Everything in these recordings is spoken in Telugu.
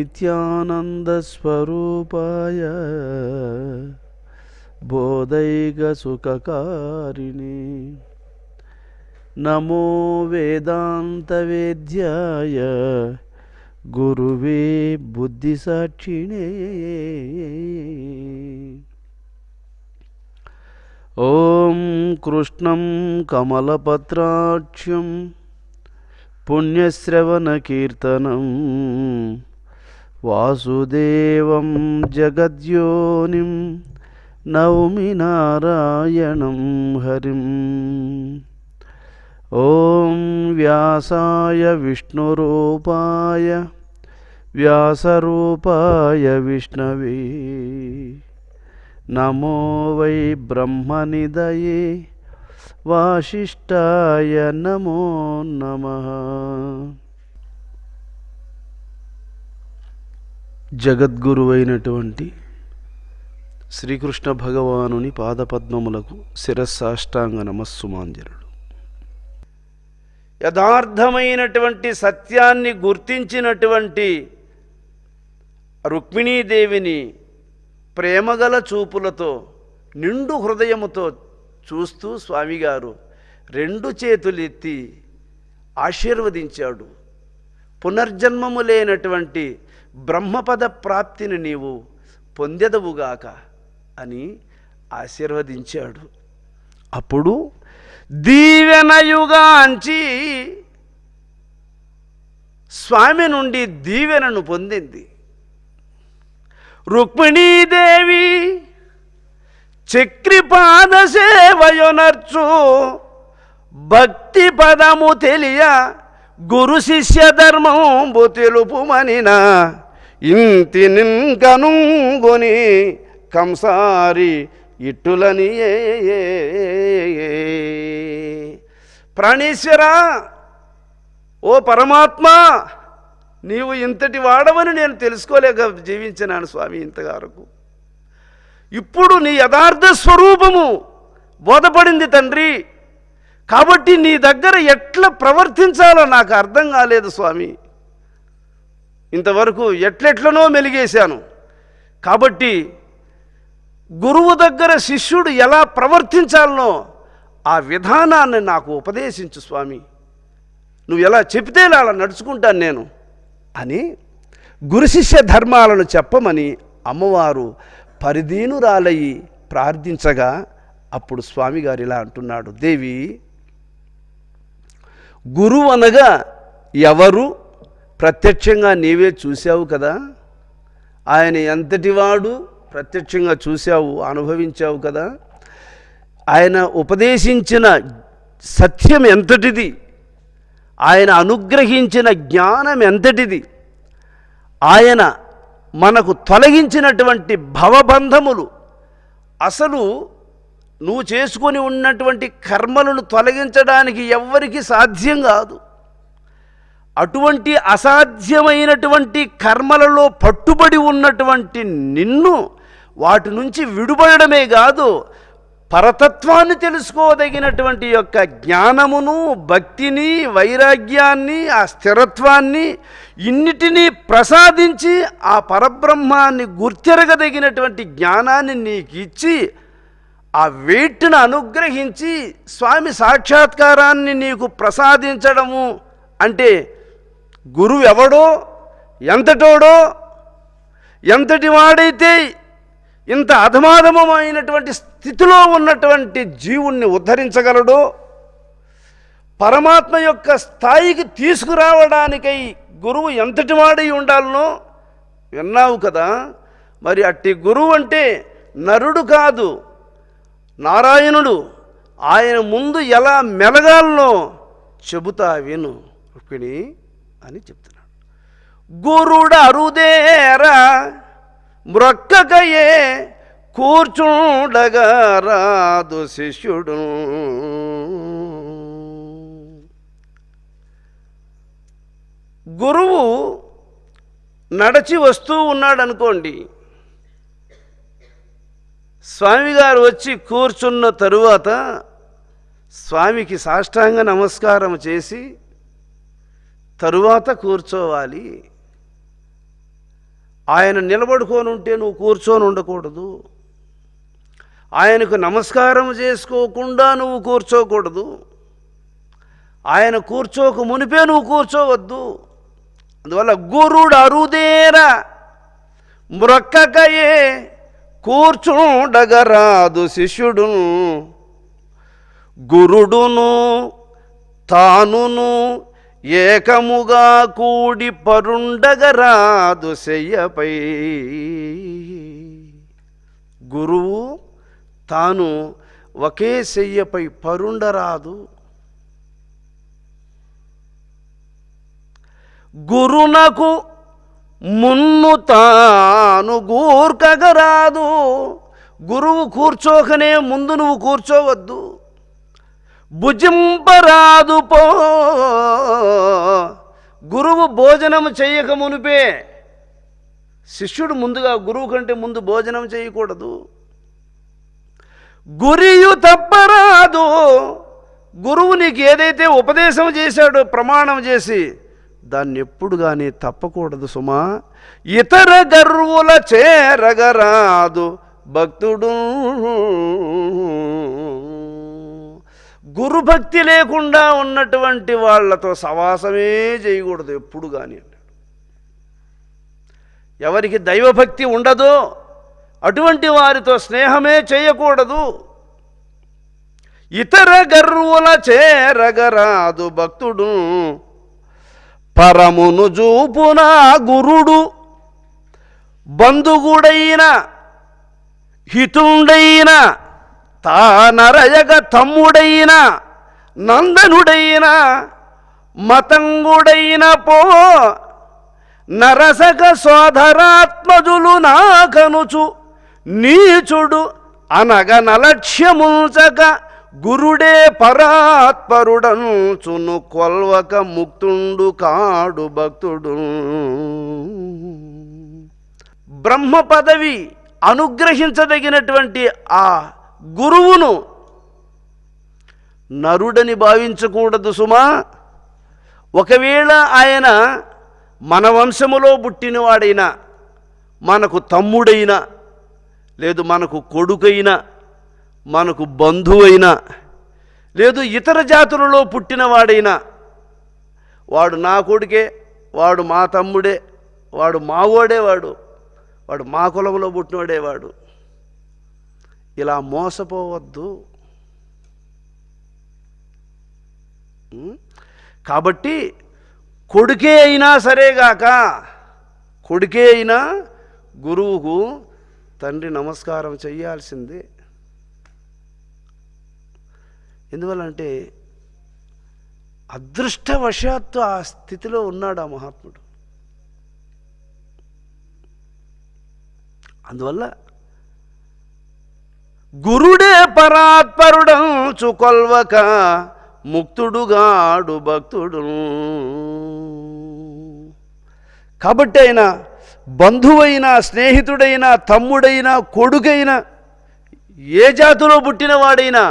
నిత్యానందస్వరూపాయ బోధైకసుఖకారిణి నమో వేదాంతవేద్యాయ గురువే బుద్ధిసాక్షిణే ఓం కృష్ణం కమలపత్రాక్ష్యం పుణ్యశ్రవణకీర్తనం వాసుదేవం జగద్యోనిం నౌమి నారాయణం హరిం. ఓం వ్యాసాయ విష్ణురూపాయ వ్యాసరూపాయ విష్ణవే నమో వై బ్రహ్మనిదయే వాసిష్ఠాయ నమో నమః. జగద్గురువైనటువంటి శ్రీకృష్ణ భగవానుని పాదపద్మములకు శిరస్సాష్టాంగ నమస్సుమాంజలుడు. యథార్థమైనటువంటి సత్యాన్ని గుర్తించినటువంటి రుక్మిణీదేవిని ప్రేమగల చూపులతో నిండు హృదయముతో చూస్తూ స్వామిగారు రెండు చేతులెత్తి ఆశీర్వదించాడు. పునర్జన్మము లేనటువంటి బ్రహ్మపద ప్రాప్తిని నీవు పొందెదవుగాక అని ఆశీర్వదించాడు. అప్పుడు దీవెనయుగాంచి స్వామి నుండి దీవెనను పొందింది రుక్మిణీదేవి. చక్రిపాద సేవయునర్చు భక్తి పదము తెలియ గురు శిష్య ధర్మంబు తెలుపుమనిన ఇంతి నిన్కనుగొని కంసారి ఇట్టులని ప్రాణేశ్వర, ఓ పరమాత్మ, నీవు ఇంతటి వాడవని నేను తెలుసుకోలేక జీవించినాను స్వామి ఇంతవరకు. ఇప్పుడు నీ యథార్థ స్వరూపము బోధపడింది తండ్రి. కాబట్టి నీ దగ్గర ఎట్లా ప్రవర్తించాలో నాకు అర్థం కాలేదు స్వామి. ఇంతవరకు ఎట్లెట్లనో మెలిగేశాను. కాబట్టి గురువు దగ్గర శిష్యుడు ఎలా ప్రవర్తించాలనో ఆ విధానాన్ని నాకు ఉపదేశించు స్వామి. నువ్వు ఎలా చెబితే అలా నడుచుకుంటాను నేను అని గురు శిష్య ధర్మాలను చెప్పమని అమ్మవారు పరిదీనురాలయ్యి ప్రార్థించగా అప్పుడు స్వామిగారు ఇలా అంటున్నాడు, దేవి, గురువు అనగా ఎవరు ప్రత్యక్షంగా నీవే చూశావు కదా. ఆయన ఎంతటివాడు ప్రత్యక్షంగా చూశావు, అనుభవించావు కదా. ఆయన ఉపదేశించిన సత్యం ఎంతటిది, ఆయన అనుగ్రహించిన జ్ఞానం ఎంతటిది, ఆయన మనకు తొలగించినటువంటి భవబంధములు, అసలు నువ్వు చేసుకొని ఉన్నటువంటి కర్మలను తొలగించడానికి ఎవ్వరికీ సాధ్యం కాదు. అటువంటి అసాధ్యమైనటువంటి కర్మలలో పట్టుబడి ఉన్నటువంటి నిన్ను వాటి నుంచి విడుబడమే కాదు, పరతత్వాన్ని తెలుసుకోదగినటువంటి యొక్క జ్ఞానమును, భక్తిని, వైరాగ్యాన్ని, ఆ స్థిరత్వాన్ని ఇన్నిటినీ ప్రసాదించి ఆ పరబ్రహ్మాన్ని గుర్తెరగదగినటువంటి జ్ఞానాన్ని నీకు ఇచ్చి ఆ వేట్టిని అనుగ్రహించి స్వామి సాక్షాత్కారాన్ని నీకు ప్రసాదించడము అంటే గురువు ఎవడో, ఎంతటోడో, ఎంతటి వాడైతే ఇంత అధమాధమమైనటువంటి స్థితిలో ఉన్నటువంటి జీవుణ్ణి ఉద్ధరించగలడో, పరమాత్మ యొక్క స్థాయికి తీసుకురావడానికై గురువు ఎంతటి వాడై ఉండాలనో విన్నావు కదా. మరి అట్టి గురువు అంటే నరుడు కాదు, నారాయణుడు. ఆయన ముందు ఎలా మెలగాలనో చెబుతా విను రుక్మిణి అని చెప్తున్నాడు. గురుడు అరుదేరా మ్రొక్కకయే కూర్చుండగా రాదు శిష్యుడు. గురువు నడచి వస్తూ ఉన్నాడు అనుకోండి, స్వామిగారు వచ్చి కూర్చున్న తరువాత స్వామికి సాష్టాంగ నమస్కారం చేసి తరువాత కూర్చోవాలి. ఆయన నిలబడుకొని ఉంటే నువ్వు కూర్చొని ఉండకూడదు. ఆయనకు నమస్కారం చేసుకోకుండా నువ్వు కూర్చోకూడదు. ఆయన కూర్చోక మునిపే నువ్వు కూర్చోవద్దు. అందువల్ల గురుడు అరుదేరా మ్రొక్కకయే కూర్చుండగరాదు శిష్యుడు. గురుడును తానును ఏకముగా కూడి పరుండగరాదు శయ్యపై. గురువు తాను ఒకే శయ్యపై పరుండరాదు. గురునకు మున్ను తాను గూర్కగరాదు. గురువు కూర్చోకనే ముందు నువ్వు కూర్చోవద్దు. భుజింపరాదు పో. గురువు భోజనం చేయక మునిపే శిష్యుడు ముందుగా గురువు కంటే ముందు భోజనం చేయకూడదు. గురియు తప్పరాదు. గురువు నీకు ఏదైతే ఉపదేశం చేశాడో ప్రమాణం చేసి దాన్ని ఎప్పుడు కానీ తప్పకూడదు సుమా. ఇతర గర్వుల చేరగరాదు భక్తుడు. గురుభక్తి లేకుండా ఉన్నటువంటి వాళ్ళతో సవాసమే చేయకూడదు ఎప్పుడు కానీ అన్నాడు. ఎవరికి దైవభక్తి ఉండదో అటువంటి వారితో స్నేహమే చేయకూడదు. ఇతర గర్వుల చేరగరాదు భక్తుడు. పరమును చూపున గురుడు బంధుగుడైన హితుండైన తానరయగ తమ్ముడైన నందనుడైన మతంగుడైన పో. నరసక సోదరాత్మజులు నాకనుచు నీచుడు అనగ నలక్ష్యముంచక గురుడే పరాత్పరుడంచును కొల్వక ముక్తుండు కాడు భక్తుడు. బ్రహ్మ పదవి అనుగ్రహించదగినటువంటి ఆ గురువును నరుడని భావించకూడదు సుమా. ఒకవేళ ఆయన మన వంశములో పుట్టినవాడైనా, మనకు తమ్ముడైనా, లేదు మనకు కొడుకైనా, మనకు బంధువైనా, లేదు ఇతర జాతులలో పుట్టినవాడైనా, వాడు నా కొడుకే, వాడు మా తమ్ముడే, వాడు మావోడే, వాడు మా కులంలో పుట్టినవాడే, వాడు ఇలా మోసపోవద్దు. కాబట్టి కొడుకే అయినా సరేగాక, కొడుకే అయినా గురువుకు తండ్రి నమస్కారం చెయ్యాల్సిందే. ఎందువల్లంటే అదృష్టవశాత్తు ఆ స్థితిలో ఉన్నాడు ఆ మహాత్ముడు. అందువల్ల గురుడే పరాత్పరుడంచు కొల్వక ముక్తుడుగాడు భక్తుడు. కాబట్టి ఆయన బంధువైనా, స్నేహితుడైనా, తమ్ముడైనా, కొడుకైనా, ఏ జాతిలో పుట్టినవాడైనా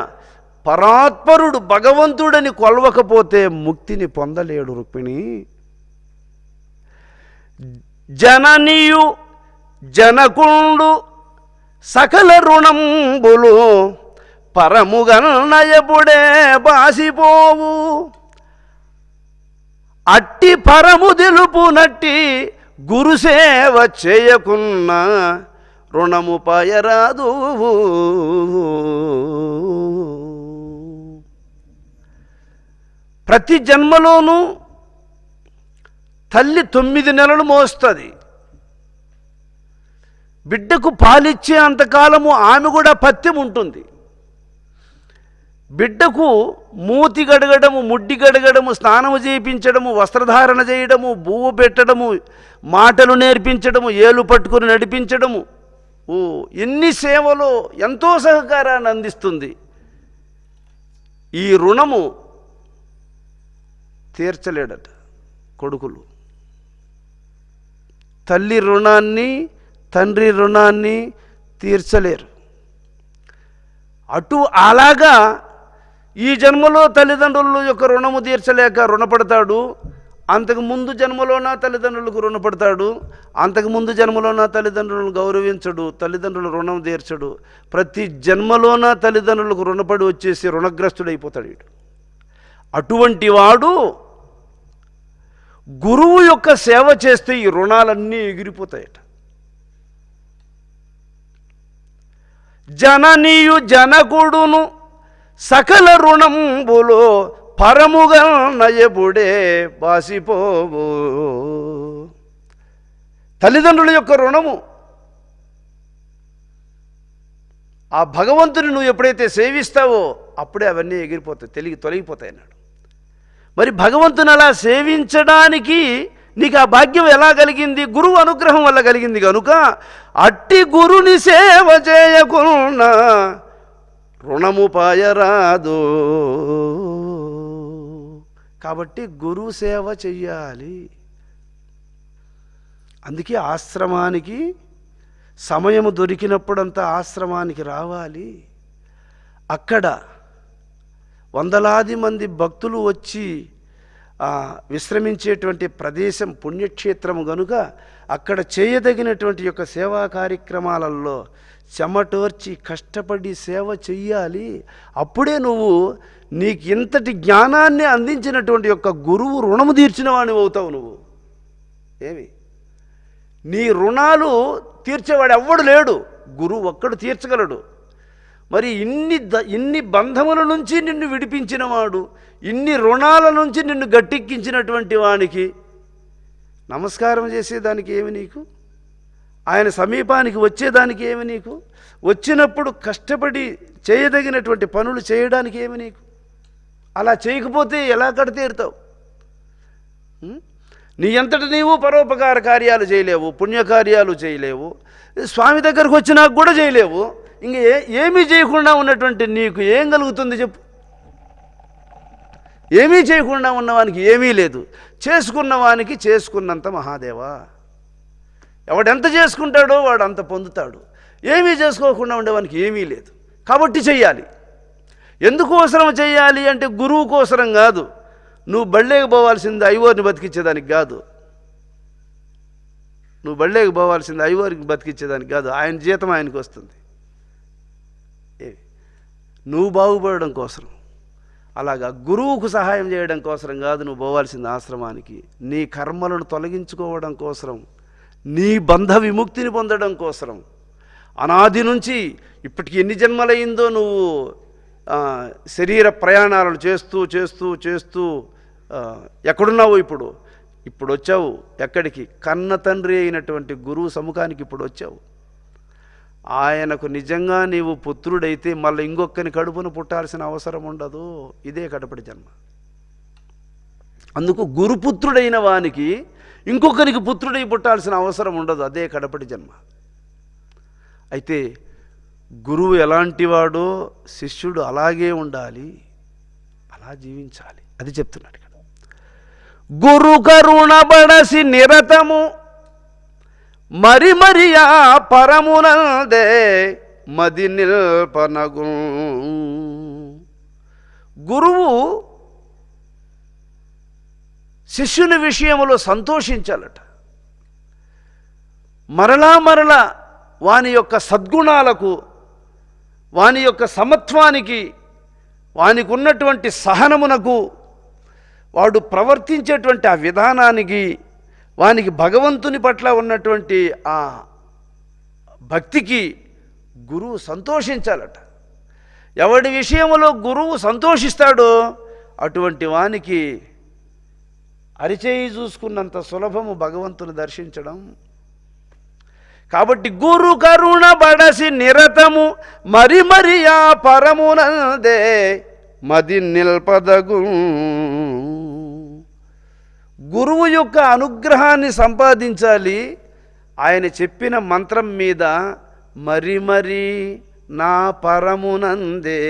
పరాత్పరుడు భగవంతుడని కొల్వకపోతే ముక్తిని పొందలేడు రుక్మిణి. జననియు జనకుండు సకల రుణంబులు పరముగన్నయపుడే బాసిపోవు. అట్టి పరము తెలుపు నట్టి గురుసేవ చేయకున్న రుణము పాయరాదు. ప్రతి జన్మలోనూ తల్లి 9 నెలలు మోస్తుంది. బిడ్డకు పాలిచ్చే అంతకాలము ఆమె కూడా పత్యం ఉంటుంది. బిడ్డకు మూతి గడగడము, ముడ్డి గడగడము, స్నానము చేయించడము, వస్త్రధారణ చేయడము, బువ్వ పెట్టడము, మాటలు నేర్పించడము, ఏలు పట్టుకుని నడిపించడము, ఎన్ని సేవలో ఎంతో సహకారాన్ని అందిస్తుంది. ఈ రుణము తీర్చలేడట కొడుకులు. తల్లి రుణాన్ని, తండ్రి రుణాన్ని తీర్చలేరు. అలాగా ఈ జన్మలో తల్లిదండ్రుల యొక్క రుణము తీర్చలేక రుణపడతాడు. అంతకుముందు జన్మలో నా తల్లిదండ్రులకు రుణపడతాడు, అంతకుముందు జన్మలో నా తల్లిదండ్రులను గౌరవించడు, తల్లిదండ్రులు రుణం తీర్చడు. ప్రతి జన్మలో నా తల్లిదండ్రులకు రుణపడి వచ్చేసి రుణగ్రస్తుడైపోతాడు వీడు. అటువంటి వాడు గురువు యొక్క సేవ చేస్తే ఈ రుణాలన్నీ ఎగిరిపోతాయట. జననీయు జనకుడును సకల రుణంబులో పరముగా నయబుడే బాసిపోవు. తల్లిదండ్రుల యొక్క రుణము, ఆ భగవంతుని నువ్వు ఎప్పుడైతే సేవిస్తావో అప్పుడే అవన్నీ ఎగిరిపోతాయి, తొలగిపోతాయి అన్నాడు. మరి భగవంతుని అలా సేవించడానికి నీకు ఆ భాగ్యం ఎలా కలిగింది? గురువు అనుగ్రహం వల్ల కలిగింది కనుక అట్టి గురుని సేవ చేయకున్నా రుణము పాయరాదు. కాబట్టి గురువు సేవ చెయ్యాలి. అందుకే ఆశ్రమానికి సమయము దొరికినప్పుడంతా ఆశ్రమానికి రావాలి. అక్కడ వందలాది మంది భక్తులు వచ్చి విశ్రమించేటువంటి ప్రదేశం పుణ్యక్షేత్రము కనుక అక్కడ చేయదగినటువంటి యొక్క సేవా కార్యక్రమాలలో చెమటోర్చి కష్టపడి సేవ చెయ్యాలి. అప్పుడే నువ్వు నీకు ఇంతటి జ్ఞానాన్ని అందించినటువంటి యొక్క గురువు రుణము తీర్చిన వాడిని అవుతావు. నువ్వు ఏమి నీ రుణాలు తీర్చేవాడు ఎవ్వడు లేడు, గురువు ఒక్కడు తీర్చగలడు. మరి ఇన్ని బంధముల నుంచి నిన్ను విడిపించినవాడు, ఇన్ని రుణాల నుంచి నిన్ను గట్టెక్కించినటువంటి వానికి నమస్కారం చేసేదానికి ఏమి నీకు? ఆయన సమీపానికి వచ్చేదానికి ఏమి నీకు? వచ్చినప్పుడు కష్టపడి చేయదగినటువంటి పనులు చేయడానికి ఏమి నీకు? అలా చేయకపోతే ఎలా కడతీరుతావు? నీ అంతటి నీవు పరోపకార కార్యాలు చేయలేవు, పుణ్యకార్యాలు చేయలేవు, స్వామి దగ్గరకు వచ్చినాక కూడా చేయలేవు. ఇంక ఏమీ చేయకుండా ఉన్నటువంటి నీకు ఏం కలుగుతుంది చెప్పు? ఏమీ చేయకుండా ఉన్నవానికి ఏమీ లేదు, చేసుకున్నవానికి చేసుకున్నంత మహాదేవా. ఎవడెంత చేసుకుంటాడో వాడు అంత పొందుతాడు. ఏమీ చేసుకోకుండా ఉండేవానికి ఏమీ లేదు. కాబట్టి చెయ్యాలి. ఎందుకోసరం చెయ్యాలి అంటే గురువు కోసరం కాదు. నువ్వు బళ్ళేకి పోవాల్సింది ఐవోర్ని బతికించేదానికి కాదు. నువ్వు బళ్ళేకి పోవాల్సింది ఐవోర్కి బతికించేదానికి కాదు. ఆయన జీతం ఆయనకు వస్తుంది. నువ్వు బాగుపడడం కోసం, అలాగా గురువుకు సహాయం చేయడం కోసం కాదు నువ్వు పోవాల్సింది ఆశ్రమానికి. నీ కర్మలను తొలగించుకోవడం కోసం, నీ బంధ విముక్తిని పొందడం కోసం. అనాది నుంచి ఇప్పటికి ఎన్ని జన్మలైందో నువ్వు శరీర ప్రయాణాలను చేస్తూ చేస్తూ చేస్తూ ఎక్కడున్నావు? ఇప్పుడు వచ్చావు. ఎక్కడికి? కన్న తండ్రి అయినటువంటి గురువు సముఖానికి ఇప్పుడు వచ్చావు. ఆయనకు నిజంగా నీవు పుత్రుడైతే మళ్ళీ ఇంకొకరిని కడుపును పుట్టాల్సిన అవసరం ఉండదు. ఇదే కడపటి జన్మ. అందుకు గురుపుత్రుడైన వానికి ఇంకొకరికి పుత్రుడై పుట్టాల్సిన అవసరం ఉండదు. అదే కడపటి జన్మ. అయితే గురువు ఎలాంటి వాడో శిష్యుడు అలాగే ఉండాలి, అలా జీవించాలి. అది చెప్తున్నాడు ఇక్కడ. గురు కరుణబడసి నిరతము మరి మరియా పరమునందే మది నిల్పనగు. గురువు శిష్యుని విషయంలో సంతోషించాలట. మరలా మరలా వాని యొక్క సద్గుణాలకు, వాని యొక్క సమత్వానికి, వానికి ఉన్నటువంటి సహనమునకు, వాడు ప్రవర్తించేటువంటి ఆ విధానానికి, వానికి భగవంతుని పట్ల ఉన్నటువంటి ఆ భక్తికి గురువు సంతోషించాలట. ఎవడి విషయంలో గురువు సంతోషిస్తాడో అటువంటి వానికి అరిచేయి చూసుకున్నంత సులభము భగవంతుని దర్శించడం. కాబట్టి గురు కరుణ బడసి నిరతము మరి మరియా పరమునందే మది నిల్పదగు. గురువు యొక్క అనుగ్రహాన్ని సంపాదించాలి. ఆయన చెప్పిన మంత్రం మీద మరి మరి నా పరమునందే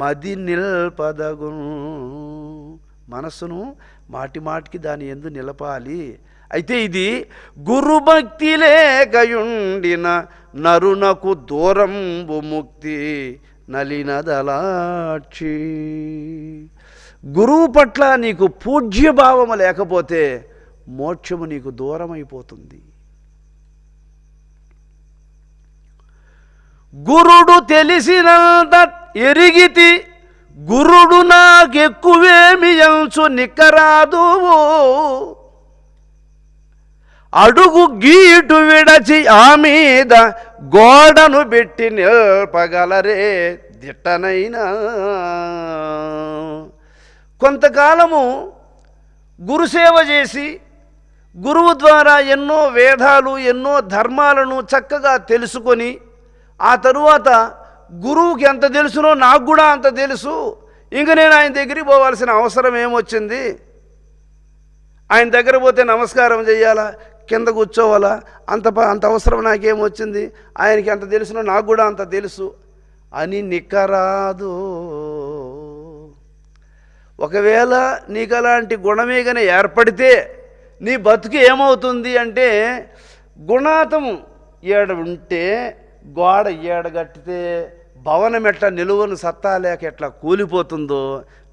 మది నిల్పదగు. మనస్సును మాటి మాటికి దాని యందు నిలపాలి. అయితే ఇది గురుభక్తి లేకయుండిన నరునకు దూరంబు ముక్తి నలినదలాక్షి. గురువు పట్ల నీకు పూజ్యభావము లేకపోతే మోక్షము నీకు దూరమైపోతుంది. గురుడు తెలిసినంత ఎరిగితి, గురుడు నాకెక్కువేమి ఎంచు నిక్కరాదు. అడుగు గీటు విడచి ఆ మీద గోడను పెట్టి నిల్పగలరే దిట్టనైనా. కొంతకాలము గురుసేవ చేసి గురువు ద్వారా ఎన్నో వేదాలు ఎన్నో ధర్మాలను చక్కగా తెలుసుకొని ఆ తరువాత గురువుకి ఎంత తెలుసునో నాకు కూడా అంత తెలుసు, ఇంక నేను ఆయన దగ్గరికి పోవాల్సిన అవసరం ఏమొచ్చింది, ఆయన దగ్గర పోతే నమస్కారం చేయాలా, కింద కూర్చోవాలా, అంత అవసరం నాకేమొచ్చింది, ఆయనకి ఎంత తెలుసునో నాకు కూడా అంత తెలుసు అని నిక్కరాదు. ఒకవేళ నీకు అలాంటి గుణమే కానీ ఏర్పడితే నీ బతుకు ఏమవుతుంది అంటే, గుణాతం ఏడ ఉంటే గోడ ఏడగట్టితే భవనం ఎట్లా నిలువను సత్తా లేక ఎట్లా కూలిపోతుందో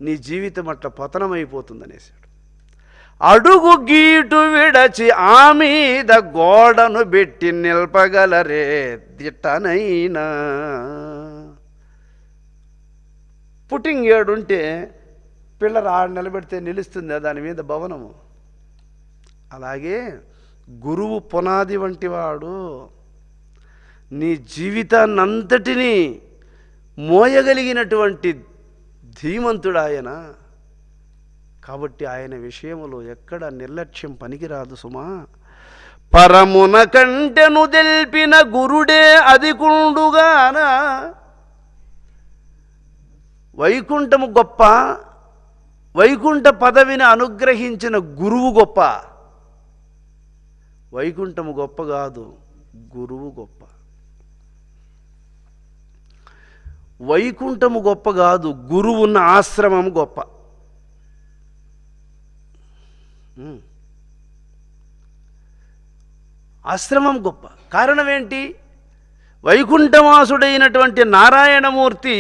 నీ జీవితం అట్లా పతనమైపోతుంది అనేసాడు. అడుగు గీటు విడచి ఆ మీద గోడను పెట్టి నిల్పగలరే దిట్టనైనా. పుట్టింగ్ ఏడుంటే పిల్లలు ఆడు నిలబెడితే నిలుస్తుంది దాని మీద భవనము. అలాగే గురువు పునాది వంటి వాడు నీ జీవితాన్నంతటినీ మోయగలిగినటువంటి ధీమంతుడు ఆయన. కాబట్టి ఆయన విషయములో ఎక్కడ నిర్లక్ష్యం పనికిరాదు సుమా. పరమున కంటెను తెల్పిన గురుడే అధికుండుగాన. వైకుంఠము గొప్ప, వైకుంఠ పదవిని అనుగ్రహించిన గురువు గొప్ప. వైకుంఠము గొప్ప కాదు, గురువు గొప్ప. వైకుంఠము గొప్ప కాదు, గురువు ఉన్న ఆశ్రమం గొప్ప. ఆశ్రమం గొప్ప. కారణం ఏంటి? వైకుంఠవాసుడైనటువంటి నారాయణమూర్తి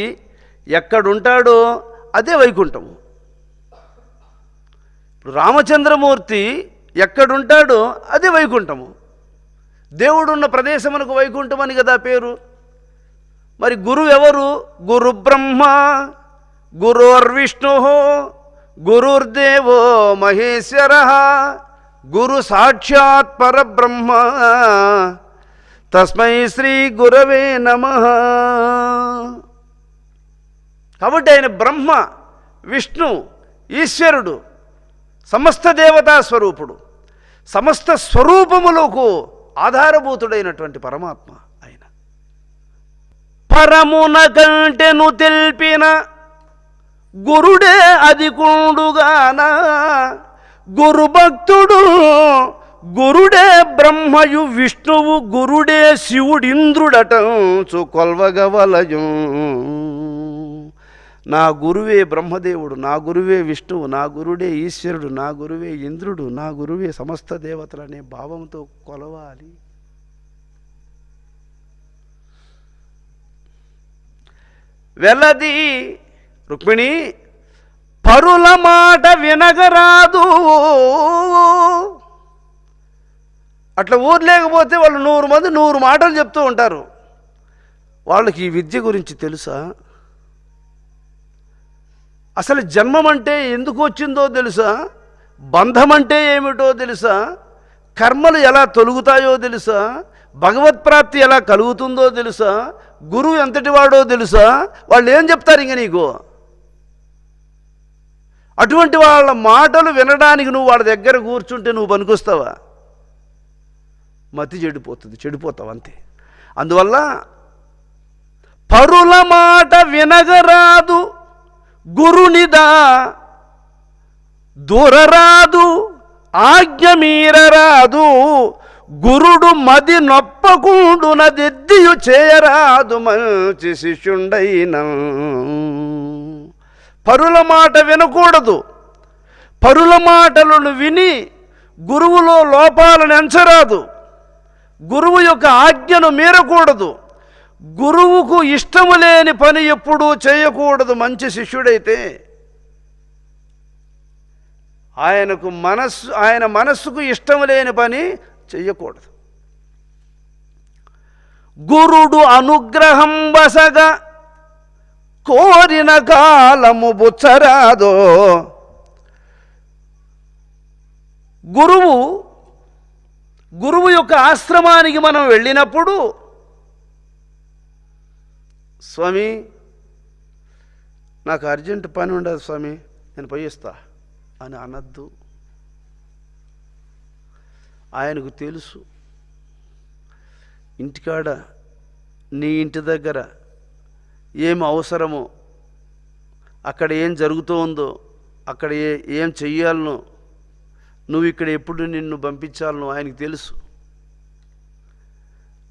ఎక్కడుంటాడో అదే వైకుంఠము. ఇప్పుడు రామచంద్రమూర్తి ఎక్కడుంటాడో అదే వైకుంఠము. దేవుడున్న ప్రదేశమునకు వైకుంఠం అని కదా పేరు. మరి గురువు ఎవరు? గురు బ్రహ్మ గురోర్విష్ణు గురుర్దేవో మహేశ్వర గురు సాక్షాత్ పరబ్రహ్మ తస్మై శ్రీ గురవే నమః. కాబట్టి ఆయన బ్రహ్మ, విష్ణు, ఈశ్వరుడు, సమస్త దేవతా స్వరూపుడు, సమస్త స్వరూపములకు ఆధారభూతుడైనటువంటి పరమాత్మ ఆయన. పరమున కంటెను తెల్పిన గురుడే అధికుండుగాన. గురు భక్తుడు గురుడే బ్రహ్మయు విష్ణువు గురుడే శివుడింద్రుడటంచు కొల్వగవలయు. నా గురువే బ్రహ్మదేవుడు, నా గురువే విష్ణువు, నా గురుడే ఈశ్వరుడు, నా గురువే ఇంద్రుడు, నా గురువే సమస్త దేవతలనే భావంతో కొలవాలి. వెలది రుక్మిణి పరుల మాట వినగరాదు. అట్లా ఊరు లేకపోతే వాళ్ళు 100 మంది 100 మాటలు చెప్తూ ఉంటారు. వాళ్ళకి ఈ విద్య గురించి తెలుసా? అసలు జన్మం అంటే ఎందుకు వచ్చిందో తెలుసా? బంధం అంటే ఏమిటో తెలుసా? కర్మలు ఎలా తొలుగుతాయో తెలుసా? భగవత్ప్రాప్తి ఎలా కలుగుతుందో తెలుసా? గురువు ఎంతటి వాడో తెలుసా? వాళ్ళు ఏం చెప్తారు ఇంక నీకు? అటువంటి వాళ్ళ మాటలు వినడానికి నువ్వు వాళ్ళ దగ్గర కూర్చుంటే నువ్వు పనికొస్తావా? మతి చెడిపోతావు అంతే. అందువల్ల పరుల మాట వినగరాదు, గురునిదా దూరరాదు, ఆజ్ఞ మీరరాదు, గురుడు మది నొప్పకుండున దిద్దియు చేయరాదు మంచి శిష్యుండైన. పరుల మాట వినకూడదు. పరుల మాటలను విని గురువులో లోపాలను ఎంచరాదు. గురువు యొక్క ఆజ్ఞను మీరకూడదు. గురువుకు ఇష్టము లేని పని ఎప్పుడూ చేయకూడదు మంచి శిష్యుడైతే. ఆయన మనస్సుకు ఇష్టం లేని పని చెయ్యకూడదు. గురుడు అనుగ్రహం వసగా కోరిన కాలము బుచ్చరాదో. గురువు యొక్క ఆశ్రమానికి మనం వెళ్ళినప్పుడు, స్వామి నాకు అర్జెంట్ పని ఉండదు స్వామి, నేను పోయిస్తా అని అనద్దు. ఆయనకు తెలుసు ఇంటికాడ నీ ఇంటి దగ్గర ఏం అవసరమో, అక్కడ ఏం జరుగుతోందో, అక్కడ ఏం చెయ్యాలనో, నువ్వు ఇక్కడ ఎప్పుడు నిన్ను పంపించాలనో ఆయనకు తెలుసు.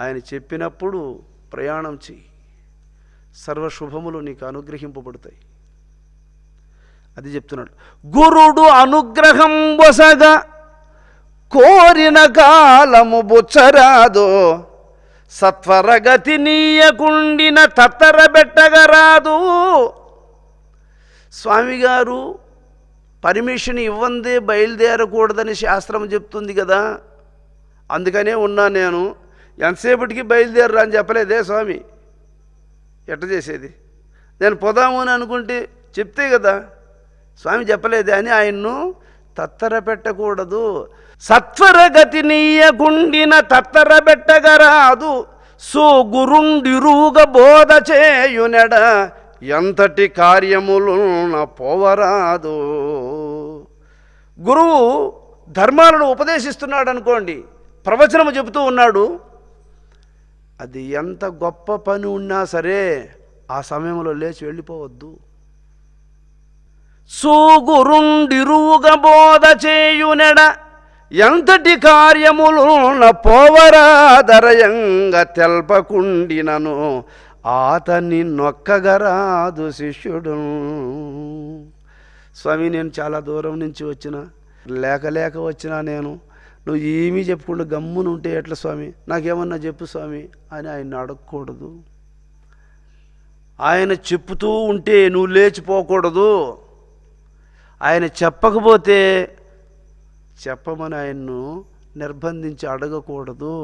ఆయన చెప్పినప్పుడు ప్రయాణం చెయ్యి, సర్వశుభములు నీకు అనుగ్రహింపబడతాయి. అది చెప్తున్నాడు. గురుడు అనుగ్రహం వసగా కోరిన కాలము బుచ్చరాదో. సత్వరగతి నీయకుండిన తత్తరబెట్టగరాదు. స్వామిగారు పర్మిషన్ ఇవ్వందే బయలుదేరకూడదని శాస్త్రం చెప్తుంది కదా, అందుకనే ఉన్నా నేను. ఎంతసేపటికి బయలుదేరరా అని చెప్పలేదే స్వామి, ఎట్ట చేసేది? నేను పోదాము అని అనుకుంటే చెప్తే కదా, స్వామి చెప్పలేదే అని ఆయన్ను తత్తర పెట్టకూడదు. సత్వరగతి నీయగుండిన తత్తర పెట్టగరాదు. సుగురుండిరుగ బోధ చేయునెడ ఎంతటి కార్యములు పోవరాదు. గురువు ధర్మాలను ఉపదేశిస్తున్నాడు అనుకోండి, ప్రవచనము చెబుతూ ఉన్నాడు, అది ఎంత గొప్ప పని ఉన్నా సరే ఆ సమయంలో లేచి వెళ్ళిపోవద్దు. సుగురుండిరుగ బోధ చేయునెడ ఎంతటి కార్యములు పోవరాదరయంగ తెల్పకుండినను ఆతని నొక్కగరాదు శిష్యుడు. స్వామి నేను చాలా దూరం నుంచి వచ్చిన, లేక వచ్చినా నేను, నువ్వు ఏమీ చెప్పకుండా గమ్మున ఉంటే ఎట్లా స్వామి, నాకేమన్నా చెప్పు స్వామి అని ఆయన అడగకూడదు. ఆయన చెప్పుతూ ఉంటే నువ్వు లేచిపోకూడదు. ఆయన చెప్పకపోతే చెప్పమని ఆయన్ను నిర్బంధించి అడగకూడదు.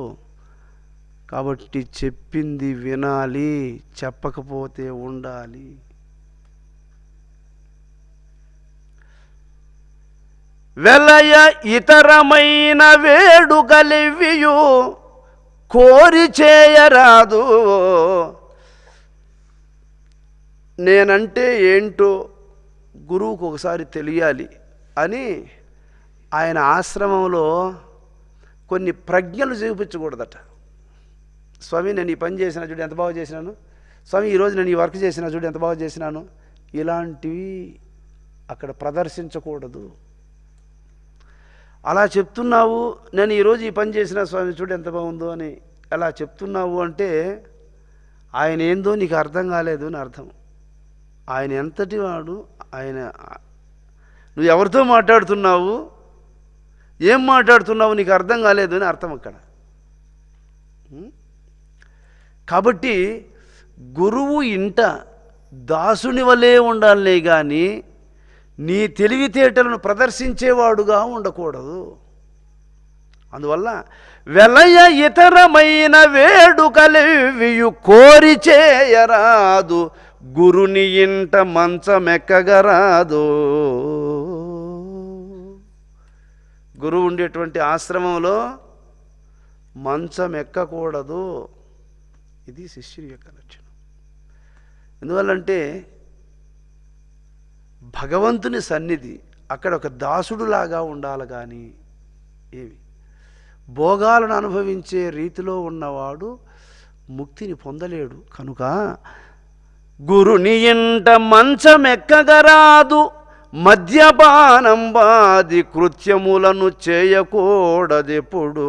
కాబట్టి చెప్పింది వినాలి, చెప్పకపోతే ఉండాలి. వెలయ ఇతరమైన వేడుకలివియు కోరి చేయరాదు. నేనంటే ఏంటో గురువుకు ఒకసారి తెలియాలి అని ఆయన ఆశ్రమంలో కొన్ని ప్రజ్ఞలు చూపించకూడదట. స్వామి నేను ఈ పని చేసినా చూడు ఎంత బాగా చేసినాను, స్వామి ఈరోజు నేను ఈ వర్క్ చేసినా చూడు ఎంత బాగా చేసినాను, ఇలాంటివి అక్కడ ప్రదర్శించకూడదు. అలా చెప్తున్నావు, నేను ఈరోజు ఈ పని చేసిన స్వామి చూడు ఎంత బాగుందో అని అలా చెప్తున్నావు అంటే ఆయన ఏందో నీకు అర్థం కాలేదు అని అర్థం. ఆయన ఎంతటి వాడు, ఆయన నువ్వు ఎవరితో మాట్లాడుతున్నావు, ఏం మాట్లాడుతున్నావు నీకు అర్థం కాలేదు అని అర్థం అక్కడ. కాబట్టి గురువు ఇంట దాసుని వలే ఉండాలనే కానీ నీ తెలివితేటలను ప్రదర్శించేవాడుగా ఉండకూడదు. అందువల్ల వెలయ ఇతరమైన వేడుకలివియు కోరి చేయరాదు. గురుని ఇంట మంచమెక్కగరాదు. గురువు ఉండేటువంటి ఆశ్రమంలో మంచం ఎక్కకూడదు. ఇది శిష్యుడి యొక్క లక్షణం. ఎందువల్లంటే భగవంతుని సన్నిధి అక్కడ ఒక దాసుడులాగా ఉండాలి కానీ ఏమి భోగాలను అనుభవించే రీతిలో ఉన్నవాడు ముక్తిని పొందలేడు. కనుక గురుని ఇంట మంచమెక్కగరాదు. మద్యపానం వాది కృత్యములను చేయకూడదెప్పుడు.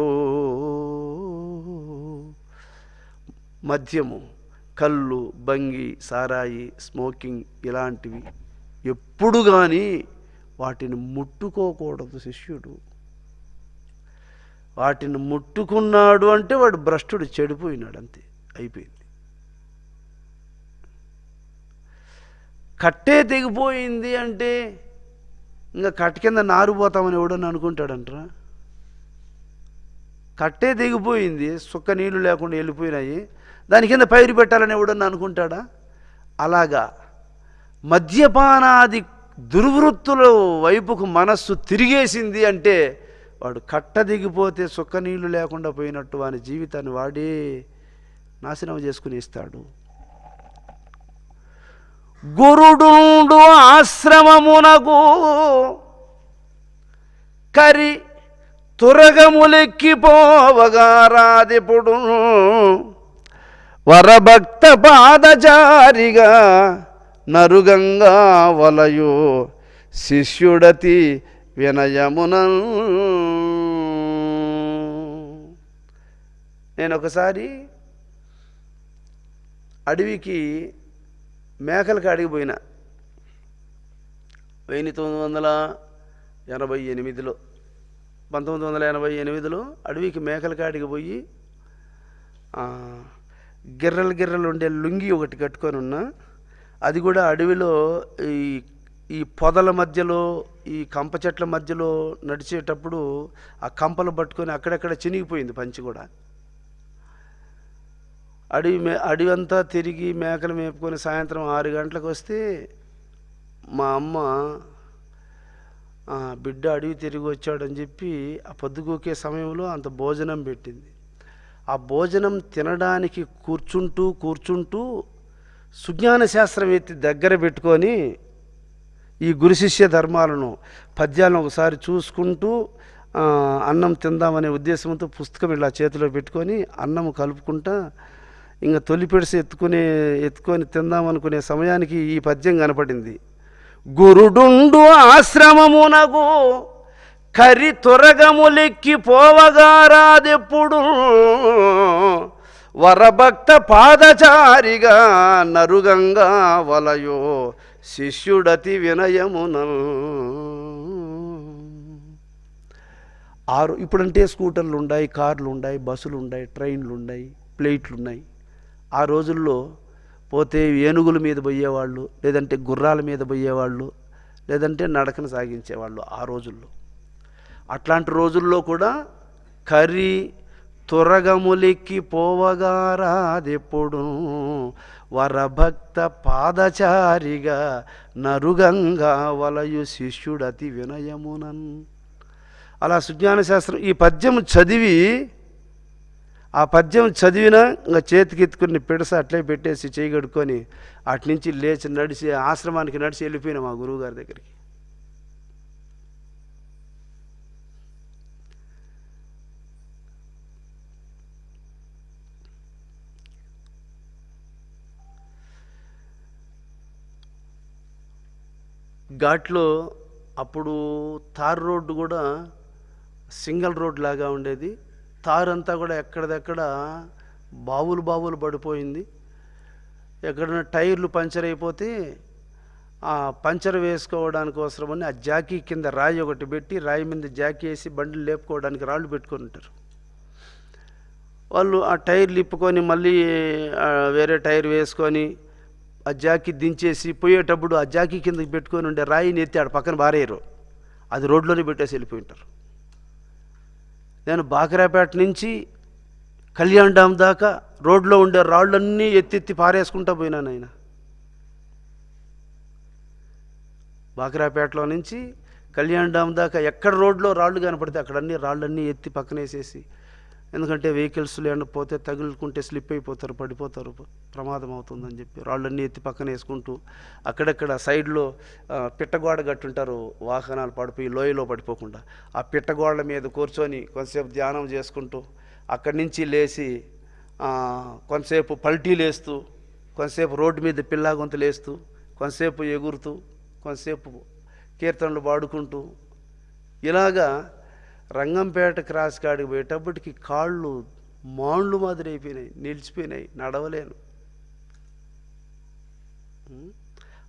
మద్యము, కళ్ళు, బంగి, సారాయి, స్మోకింగ్ ఇలాంటివి ఎప్పుడు కానీ వాటిని ముట్టుకోకూడదు శిష్యుడు. వాటిని ముట్టుకున్నాడు అంటే వాడు భ్రష్టుడు, చెడిపోయినాడు, అంతే, అయిపోయింది. కట్టే తెగిపోయింది అంటే ఇంకా కట్ట కింద నారుపోతామని ఎవడని అనుకుంటాడంటారా? కట్టే దిగిపోయింది, సుక్క నీళ్లు లేకుండా వెళ్ళిపోయినాయి, దాని కింద పైరు పెట్టాలని ఎవడని అనుకుంటాడా? అలాగా మద్యపానాది దుర్వృత్తుల వైపుకు మనస్సు తిరిగేసింది అంటే వాడు కట్ట దిగిపోతే సుక్క నీళ్లు లేకుండా పోయినట్టు వాని జీవితాన్ని వాడే నాశనం చేసుకుని ఇస్తాడు. గురుడుండు ఆశ్రమమునకు కరి తురగములెక్కిపోవగారాదిపుడు వరభక్త పాదచారిగా నరుగంగా వలయు శిష్యుడతి వినయమునం. నేను ఒకసారి అడవికి మేకల కాడికి పోయినా 1988లో 1988లో అడవికి మేకల కాడికి పోయి గిర్రలు ఉండే లుంగి ఒకటి కట్టుకొని ఉన్నా. అది కూడా అడవిలో ఈ పొదల మధ్యలో ఈ కంప చెట్ల మధ్యలో నడిచేటప్పుడు ఆ కంపలు పట్టుకొని అక్కడక్కడ చినిగిపోయింది పంచి కూడా. అడవి అంతా తిరిగి మేకలు మేపుకొని సాయంత్రం 6 గంటలకు వస్తే మా అమ్మ బిడ్డ అడవి తిరిగి వచ్చాడని చెప్పి ఆ పొద్దుగూకే సమయంలో అంత భోజనం పెట్టింది. ఆ భోజనం తినడానికి కూర్చుంటూ సుజ్ఞాన శాస్త్రం ఎత్తి దగ్గర పెట్టుకొని ఈ గురు శిష్య ధర్మాలను పద్యాలను ఒకసారి చూసుకుంటూ అన్నం తిందామనే ఉద్దేశంతో పుస్తకం ఇలా చేతిలో పెట్టుకొని అన్నం కలుపుకుంటా ఇంకా తొలిపెడిసి ఎత్తుకొని తిందామనుకునే సమయానికి ఈ పద్యం కనపడింది. గురుడుండు ఆశ్రమమునకు కరి తురగములెక్కి పోవగారాదెప్పుడు వరభక్త పాదచారిగా నరుగంగా వలయో శిష్యుడతి వినయమునం. ఇప్పుడంటే స్కూటర్లు ఉన్నాయి, కార్లు ఉన్నాయి, బస్సులు ఉన్నాయి, ట్రైన్లు ఉన్నాయి, ప్లేట్లు ఉన్నాయి. ఆ రోజుల్లో పోతే ఏనుగుల మీద పోయేవాళ్ళు, లేదంటే గుర్రాల మీద పోయేవాళ్ళు, లేదంటే నడకను సాగించేవాళ్ళు ఆ రోజుల్లో. అట్లాంటి రోజుల్లో కూడా కరి తురగములెక్కి పోవగారాదెప్పుడు వరభక్త పాదచారిగా నరుగంగా వలయు శిష్యుడతి వినయమునన్. అలా సుజ్ఞాన శాస్త్రం ఈ పద్యం చదివినా ఇంకా చేతికి ఎత్తుకుని పిడస అట్లే పెట్టేసి చేయగడుకొని అటు నుంచి లేచి నడిచి ఆశ్రమానికి నడిచి వెళ్ళిపోయినా మా గురువు గారి దగ్గరికి. ఘాట్లో అప్పుడు తార్ రోడ్డు కూడా సింగిల్ రోడ్ లాగా ఉండేది. తారంతా కూడా ఎక్కడిదక్కడ బావులు పడిపోయింది. ఎక్కడైనా టైర్లు పంచర్ అయిపోతే ఆ పంచర్ వేసుకోవడానికి అవసరమని ఆ జాకీ కింద రాయి ఒకటి పెట్టి రాయి మీద జాకీ వేసి బండ్లు లేపుకోవడానికి రాళ్ళు పెట్టుకొని ఉంటారు. వాళ్ళు ఆ టైర్లు ఇప్పుకొని మళ్ళీ వేరే టైర్ వేసుకొని ఆ జాకీ దించేసి పోయేటప్పుడు ఆ జాకీ కిందకి పెట్టుకొని ఉండే రాయిని ఎత్తి ఆడ పక్కన బారేయరు, అది రోడ్లోనే పెట్టేసి వెళ్ళిపోయి ఉంటారు. నేను బాకరాపేట నుంచి కళ్యాణ్ డామ్ దాకా రోడ్లో ఉండే రాళ్ళన్నీ ఎత్తి పారేసుకుంటా పోయినాను. ఆయన బాకరాపేటలో నుంచి కళ్యాణ్ డామ్ దాకా ఎక్కడ రోడ్లో రాళ్ళు కనపడితే అక్కడన్నీ రాళ్ళన్నీ ఎత్తి పక్కనేసేసి, ఎందుకంటే వెహికల్స్ లేకపోతే తగులుకుంటే స్లిప్ అయిపోతారు, పడిపోతారు, ప్రమాదం అవుతుందని చెప్పి రాళ్ళన్నీ ఎత్తి పక్కన వేసుకుంటూ అక్కడక్కడ సైడ్లో పిట్టగోడ కట్టుంటారు, వాహనాలు పడిపోయి లోయలో పడిపోకుండా ఆ పిట్టగోడల మీద కూర్చొని కొంతసేపు ధ్యానం చేసుకుంటూ అక్కడి నుంచి లేచి కొంతసేపు పల్టీలు వేస్తూ, కొంతసేపు రోడ్డు మీద పిల్లా గొంతులు వేస్తూ, కొంతసేపు ఎగురుతూ, కొంతసేపు కీర్తనలు పాడుకుంటూ ఇలాగా రంగంపేట క్రాస్ కాడికి పోయేటప్పటికి కాళ్ళు మాండ్లు మాదిరి అయిపోయినాయి, నిలిచిపోయినాయి, నడవలేను.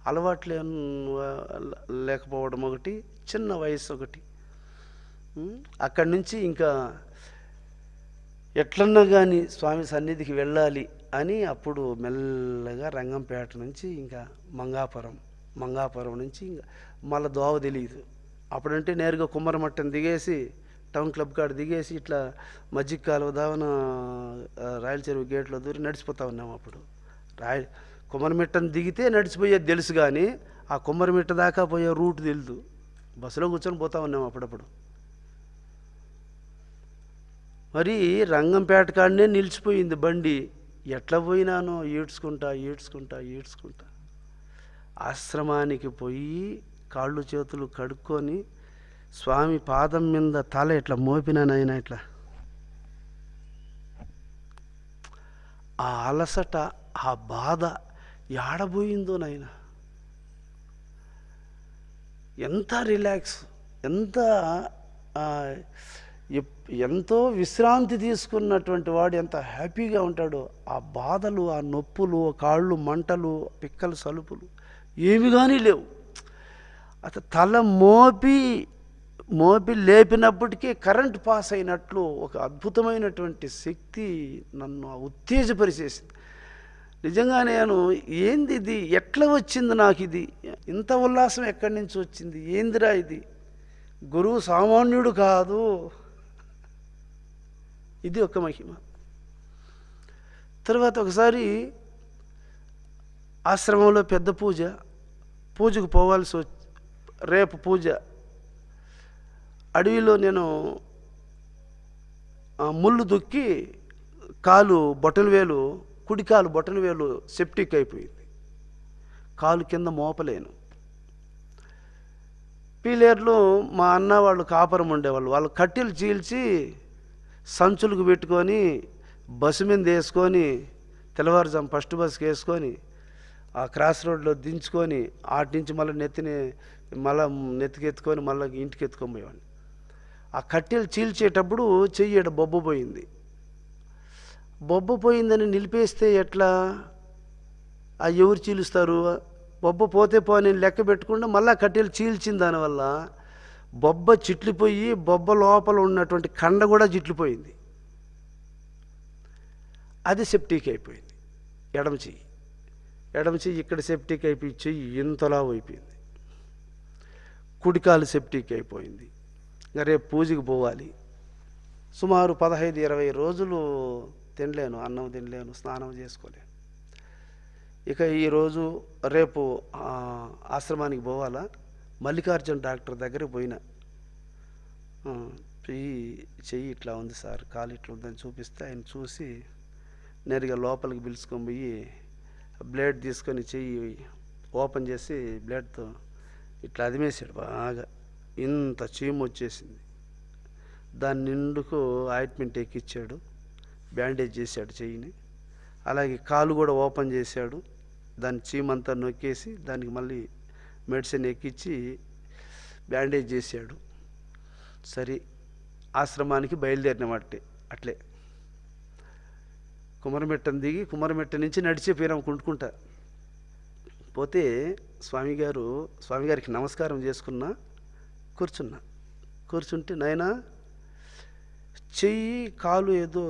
అలవాట్లు లేకపోవడం ఒకటి, చిన్న వయసు ఒకటి. అక్కడి నుంచి ఇంకా ఎట్లన్నా కానీ స్వామి సన్నిధికి వెళ్ళాలి అని అప్పుడు మెల్లగా రంగంపేట నుంచి ఇంకా మంగాపురం నుంచి ఇంకా మళ్ళీ దోవ తెలియదు, అప్పుడంటే నేరుగా కుమ్మరమట్టం దిగేసి టౌన్ క్లబ్ కాడ దిగేసి ఇట్లా మజ్జిగ కాలువ దావన రాయల చెరువు గేట్లో దూరి నడిచిపోతా ఉన్నాము. అప్పుడు కుమ్మరమిట్టను దిగితే నడిచిపోయేది తెలుసు, కానీ ఆ కుమ్మరమిట్ట దాకా పోయే రూట్ తెలుదు. బస్సులో కూర్చొని పోతా ఉన్నాము అప్పుడప్పుడు. మరి రంగంపేట కాడనే నిలిచిపోయింది బండి. ఎట్లా పోయినానో ఏడ్చుకుంటా ఆశ్రమానికి పోయి కాళ్ళు చేతులు కడుక్కొని స్వామి పాదం మీద తల ఇట్లా మోపినానైనా ఇట్లా. ఆ అలసట, ఆ బాధ ఏడబోయిందో నాయన. ఎంత రిలాక్స్, ఎంతో విశ్రాంతి తీసుకున్నటువంటి వాడు ఎంత హ్యాపీగా ఉంటాడో. ఆ బాధలు, ఆ నొప్పులు, కాళ్ళు మంటలు, పిక్కలు సలుపులు ఏమి కానీ లేవు. అతను తల మోపి లేపినప్పటికీ కరెంట్ పాస్ అయినట్లు ఒక అద్భుతమైనటువంటి శక్తి నన్ను ఉత్తేజపరిచేసింది. నిజంగా నేను ఏంది ఇది, ఎట్లా వచ్చింది నాకు ఇది, ఇంత ఉల్లాసం ఎక్కడి నుంచి వచ్చింది, ఏందిరా ఇది, గురువు సామాన్యుడు కాదు, ఇది ఒక మహిమ. తర్వాత ఒకసారి ఆశ్రమంలో పెద్ద పూజకు పోవాల్సి రేపు పూజ. అడవిలో నేను ముళ్ళు దుక్కి కుడి కాలు బొటన వేలు సెప్టిక్ అయిపోయింది. కాలు కింద మోపలేను. పీలేర్లు మా అన్న వాళ్ళు కాపురం ఉండేవాళ్ళు. వాళ్ళు కట్టెలు చీల్చి సంచులకు పెట్టుకొని బస్సు మీద వేసుకొని తెల్లవారుజాము ఫస్ట్ బస్కి వేసుకొని ఆ క్రాస్ రోడ్లో దించుకొని ఆటి నుంచి మళ్ళీ నెత్తికెత్తుకొని మళ్ళీ ఇంటికి ఎత్తుకొని పోయేవాడిని. ఆ కట్టెలు చీల్చేటప్పుడు చెయ్యి బొబ్బ పోయిందని నిలిపేస్తే ఎట్లా? ఆ ఎవరు చీలుస్తారు? బొబ్బ పోతే పోని లెక్క పెట్టుకుంటే మళ్ళీ కట్టెలు చీల్చిన దానివల్ల బొబ్బ చిట్లిపోయి బొబ్బ లోపల ఉన్నటువంటి కండ కూడా చిట్లిపోయింది. అది సెప్టిక్ అయిపోయింది. ఎడమ చెయ్యి ఇక్కడ సెప్టిక్ అయిపోయి చెయ్యి ఇంతలా అయిపోయింది. కుడికాలు సెప్టిక్ అయిపోయింది. ఇంకా రేపు పూజకి పోవాలి. సుమారు 15-20 రోజులు తినలేను, అన్నం తినలేను, స్నానం చేసుకోలేను. ఇక ఈరోజు రేపు ఆశ్రమానికి పోవాలా. మల్లికార్జున డాక్టర్ దగ్గరికి పోయినా. చెయ్యి ఇట్లా ఉంది సార్, కాలు ఇట్లా ఉందని చూపిస్తే ఆయన చూసి నేరుగా లోపలికి పిలుచుకొని పోయి బ్లేడ్ తీసుకొని చెయ్యి ఓపెన్ చేసి బ్లేడ్తో ఇట్లా అదిమేసాడు. బాగా ఇంత చీము వచ్చేసింది. దాని నిండుకు ఆయింట్మెంట్ ఎక్కిచ్చాడు, బ్యాండేజ్ చేశాడు చెయ్యిని. అలాగే కాలు కూడా ఓపెన్ చేశాడు. దాని చీమంతా నొక్కేసి దానికి మళ్ళీ మెడిసిన్ ఎక్కించి బ్యాండేజ్ చేశాడు. సరే ఆశ్రమానికి బయలుదేరినట్టే. అట్లే కుమ్మరమెట్టను దిగి కుమ్మరమెట్ట నుంచి నడిచిపోయినాం కుంటుకుంటా. పోతే స్వామిగారికి నమస్కారం చేసుకున్నా, కూర్చుంటే నాయనా చెయ్యి కాలు ఏదో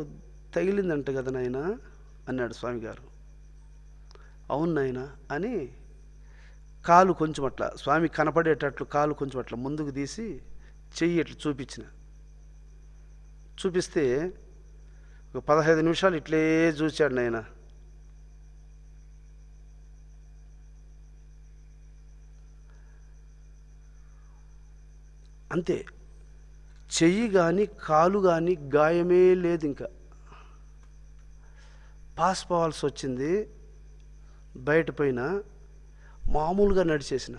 తగిలిందంట కదా నాయనా అన్నాడు స్వామిగారు. అవును నాయనా అని కాలు కొంచెం అట్లా స్వామి కనపడేటట్లు కాలు కొంచెం అట్లా ముందుకు తీసి చెయ్యి ఇట్లా చూపిస్తే ఒక 15 నిమిషాలు ఇట్లే చూశాడు నాయన. అంతే. చెయ్యి కానీ కాలు కానీ గాయమే లేదు. ఇంకా పాస్ పోవాల్సి వచ్చింది. బయట పోయినా మామూలుగా నడిచేసిన.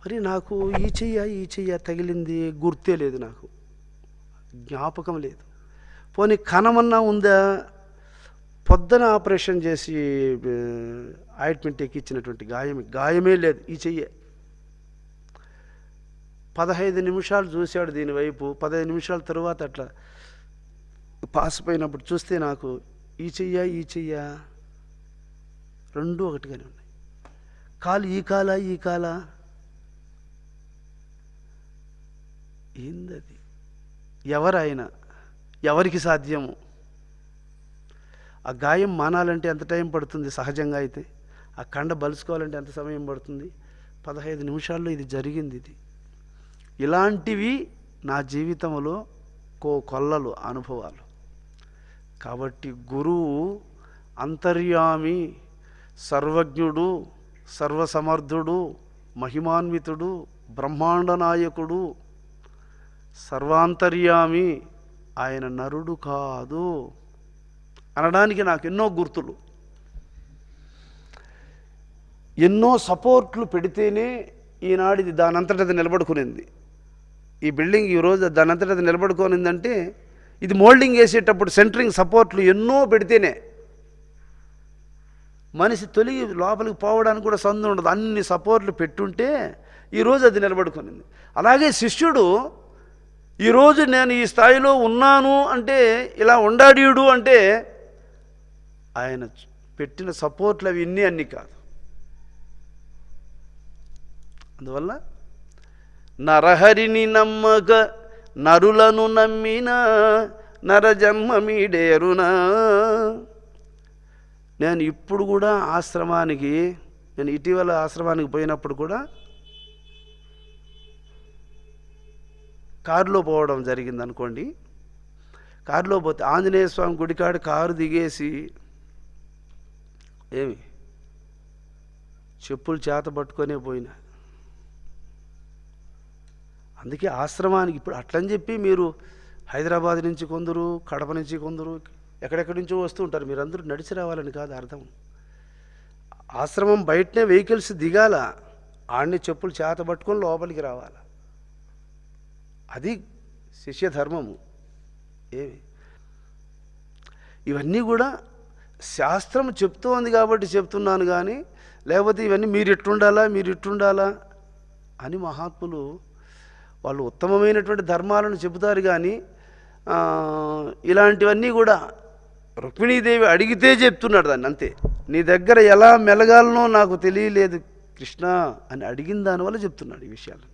మరి నాకు ఈ చెయ్య తగిలింది గుర్తే లేదు, నాకు జ్ఞాపకం లేదు. పోనీ కనమన్నా ఉందా? పొద్దున ఆపరేషన్ చేసి ఆయింట్మెంట్ ఎక్కిచ్చినటువంటి గాయమే లేదు. ఈ చెయ్యే 15 నిమిషాలు చూశాడు దీని వైపు. 15 నిమిషాల తరువాత అట్లా పాస్ పోయినప్పుడు చూస్తే నాకు ఈ చెయ్య రెండు ఒకటిగానే ఉన్నాయి. కాలు ఈ కాల ఏందది? ఎవరైనా ఎవరికి సాధ్యము? ఆ గాయం మానాలంటే ఎంత టైం పడుతుంది? సహజంగా అయితే ఆ కండ బలుసుకోవాలంటే ఎంత సమయం పడుతుంది? 15 నిమిషాల్లో ఇది జరిగింది. ఇలాంటివి నా జీవితంలో కొల్లలు అనుభవాలు. కాబట్టి గురువు అంతర్యామి, సర్వజ్ఞుడు, సర్వసమర్థుడు, మహిమాన్వితుడు, బ్రహ్మాండ నాయకుడు, సర్వాంతర్యామి, ఆయన నరుడు కాదు అనడానికి నాకు ఎన్నో గుర్తులు, ఎన్నో సపోర్ట్లు పెడితేనే ఈనాడిది దానంతటది నిలబడుకునింది. ఈ బిల్డింగ్ ఈరోజు దానంతటది నిలబడుకునిందంటే ఇది మోల్డింగ్ వేసేటప్పుడు సెంటరింగ్ సపోర్ట్లు ఎన్నో పెడితేనే. మనిషి తొలిగి లోపలికి పోవడానికి కూడా సందు ఉండదు, అన్ని సపోర్ట్లు పెట్టుంటే ఈరోజు అది నిలబడుకునింది. అలాగే శిష్యుడు ఈరోజు నేను ఈ స్థాయిలో ఉన్నాను అంటే, ఇలా ఉండాడీయుడు అంటే ఆయన పెట్టిన సపోర్ట్లు అవి అన్నీ కాదు. అందువల్ల నరహరిని నమ్మక నరులను నమ్మిన నరజన్మమీడేరునా. నేను ఇప్పుడు కూడా నేను ఇటీవల ఆశ్రమానికి పోయినప్పుడు కూడా కారులో పోవడం జరిగింది అనుకోండి. కారులో పోతే ఆంజనేయ స్వామి గుడికాడ కారు దిగేసి చెప్పులు చేత పట్టుకొనే పోయినా. అందుకే ఆశ్రమానికి ఇప్పుడు అట్లని చెప్పి మీరు హైదరాబాద్ నుంచి కొందరు, కడప నుంచి కొందరు, ఎక్కడెక్కడి నుంచో వస్తూ ఉంటారు, మీరందరూ నడిచి రావాలని కాదు అర్థం. ఆశ్రమం బయటనే వెహికల్స్ దిగాల, ఆడనే చెప్పులు చేత పట్టుకొని లోపలికి రావాలి. అది శిష్య ధర్మము. ఇవన్నీ కూడా శాస్త్రం చెప్తోంది కాబట్టి చెప్తున్నాను కానీ, లేకపోతే ఇవన్నీ మీరు ఇట్టుండాలా అని మహాత్ములు వాళ్ళు ఉత్తమమైనటువంటి ధర్మాలను చెబుతారు. కానీ ఇలాంటివన్నీ కూడా రుక్మిణీదేవి అడిగితే చెప్తున్నాడు దాన్ని, అంతే. నీ దగ్గర ఎలా మెలగాలనో నాకు తెలియలేదు కృష్ణ అని అడిగిన దానివల్ల చెప్తున్నాడు ఈ విషయాలన్నీ.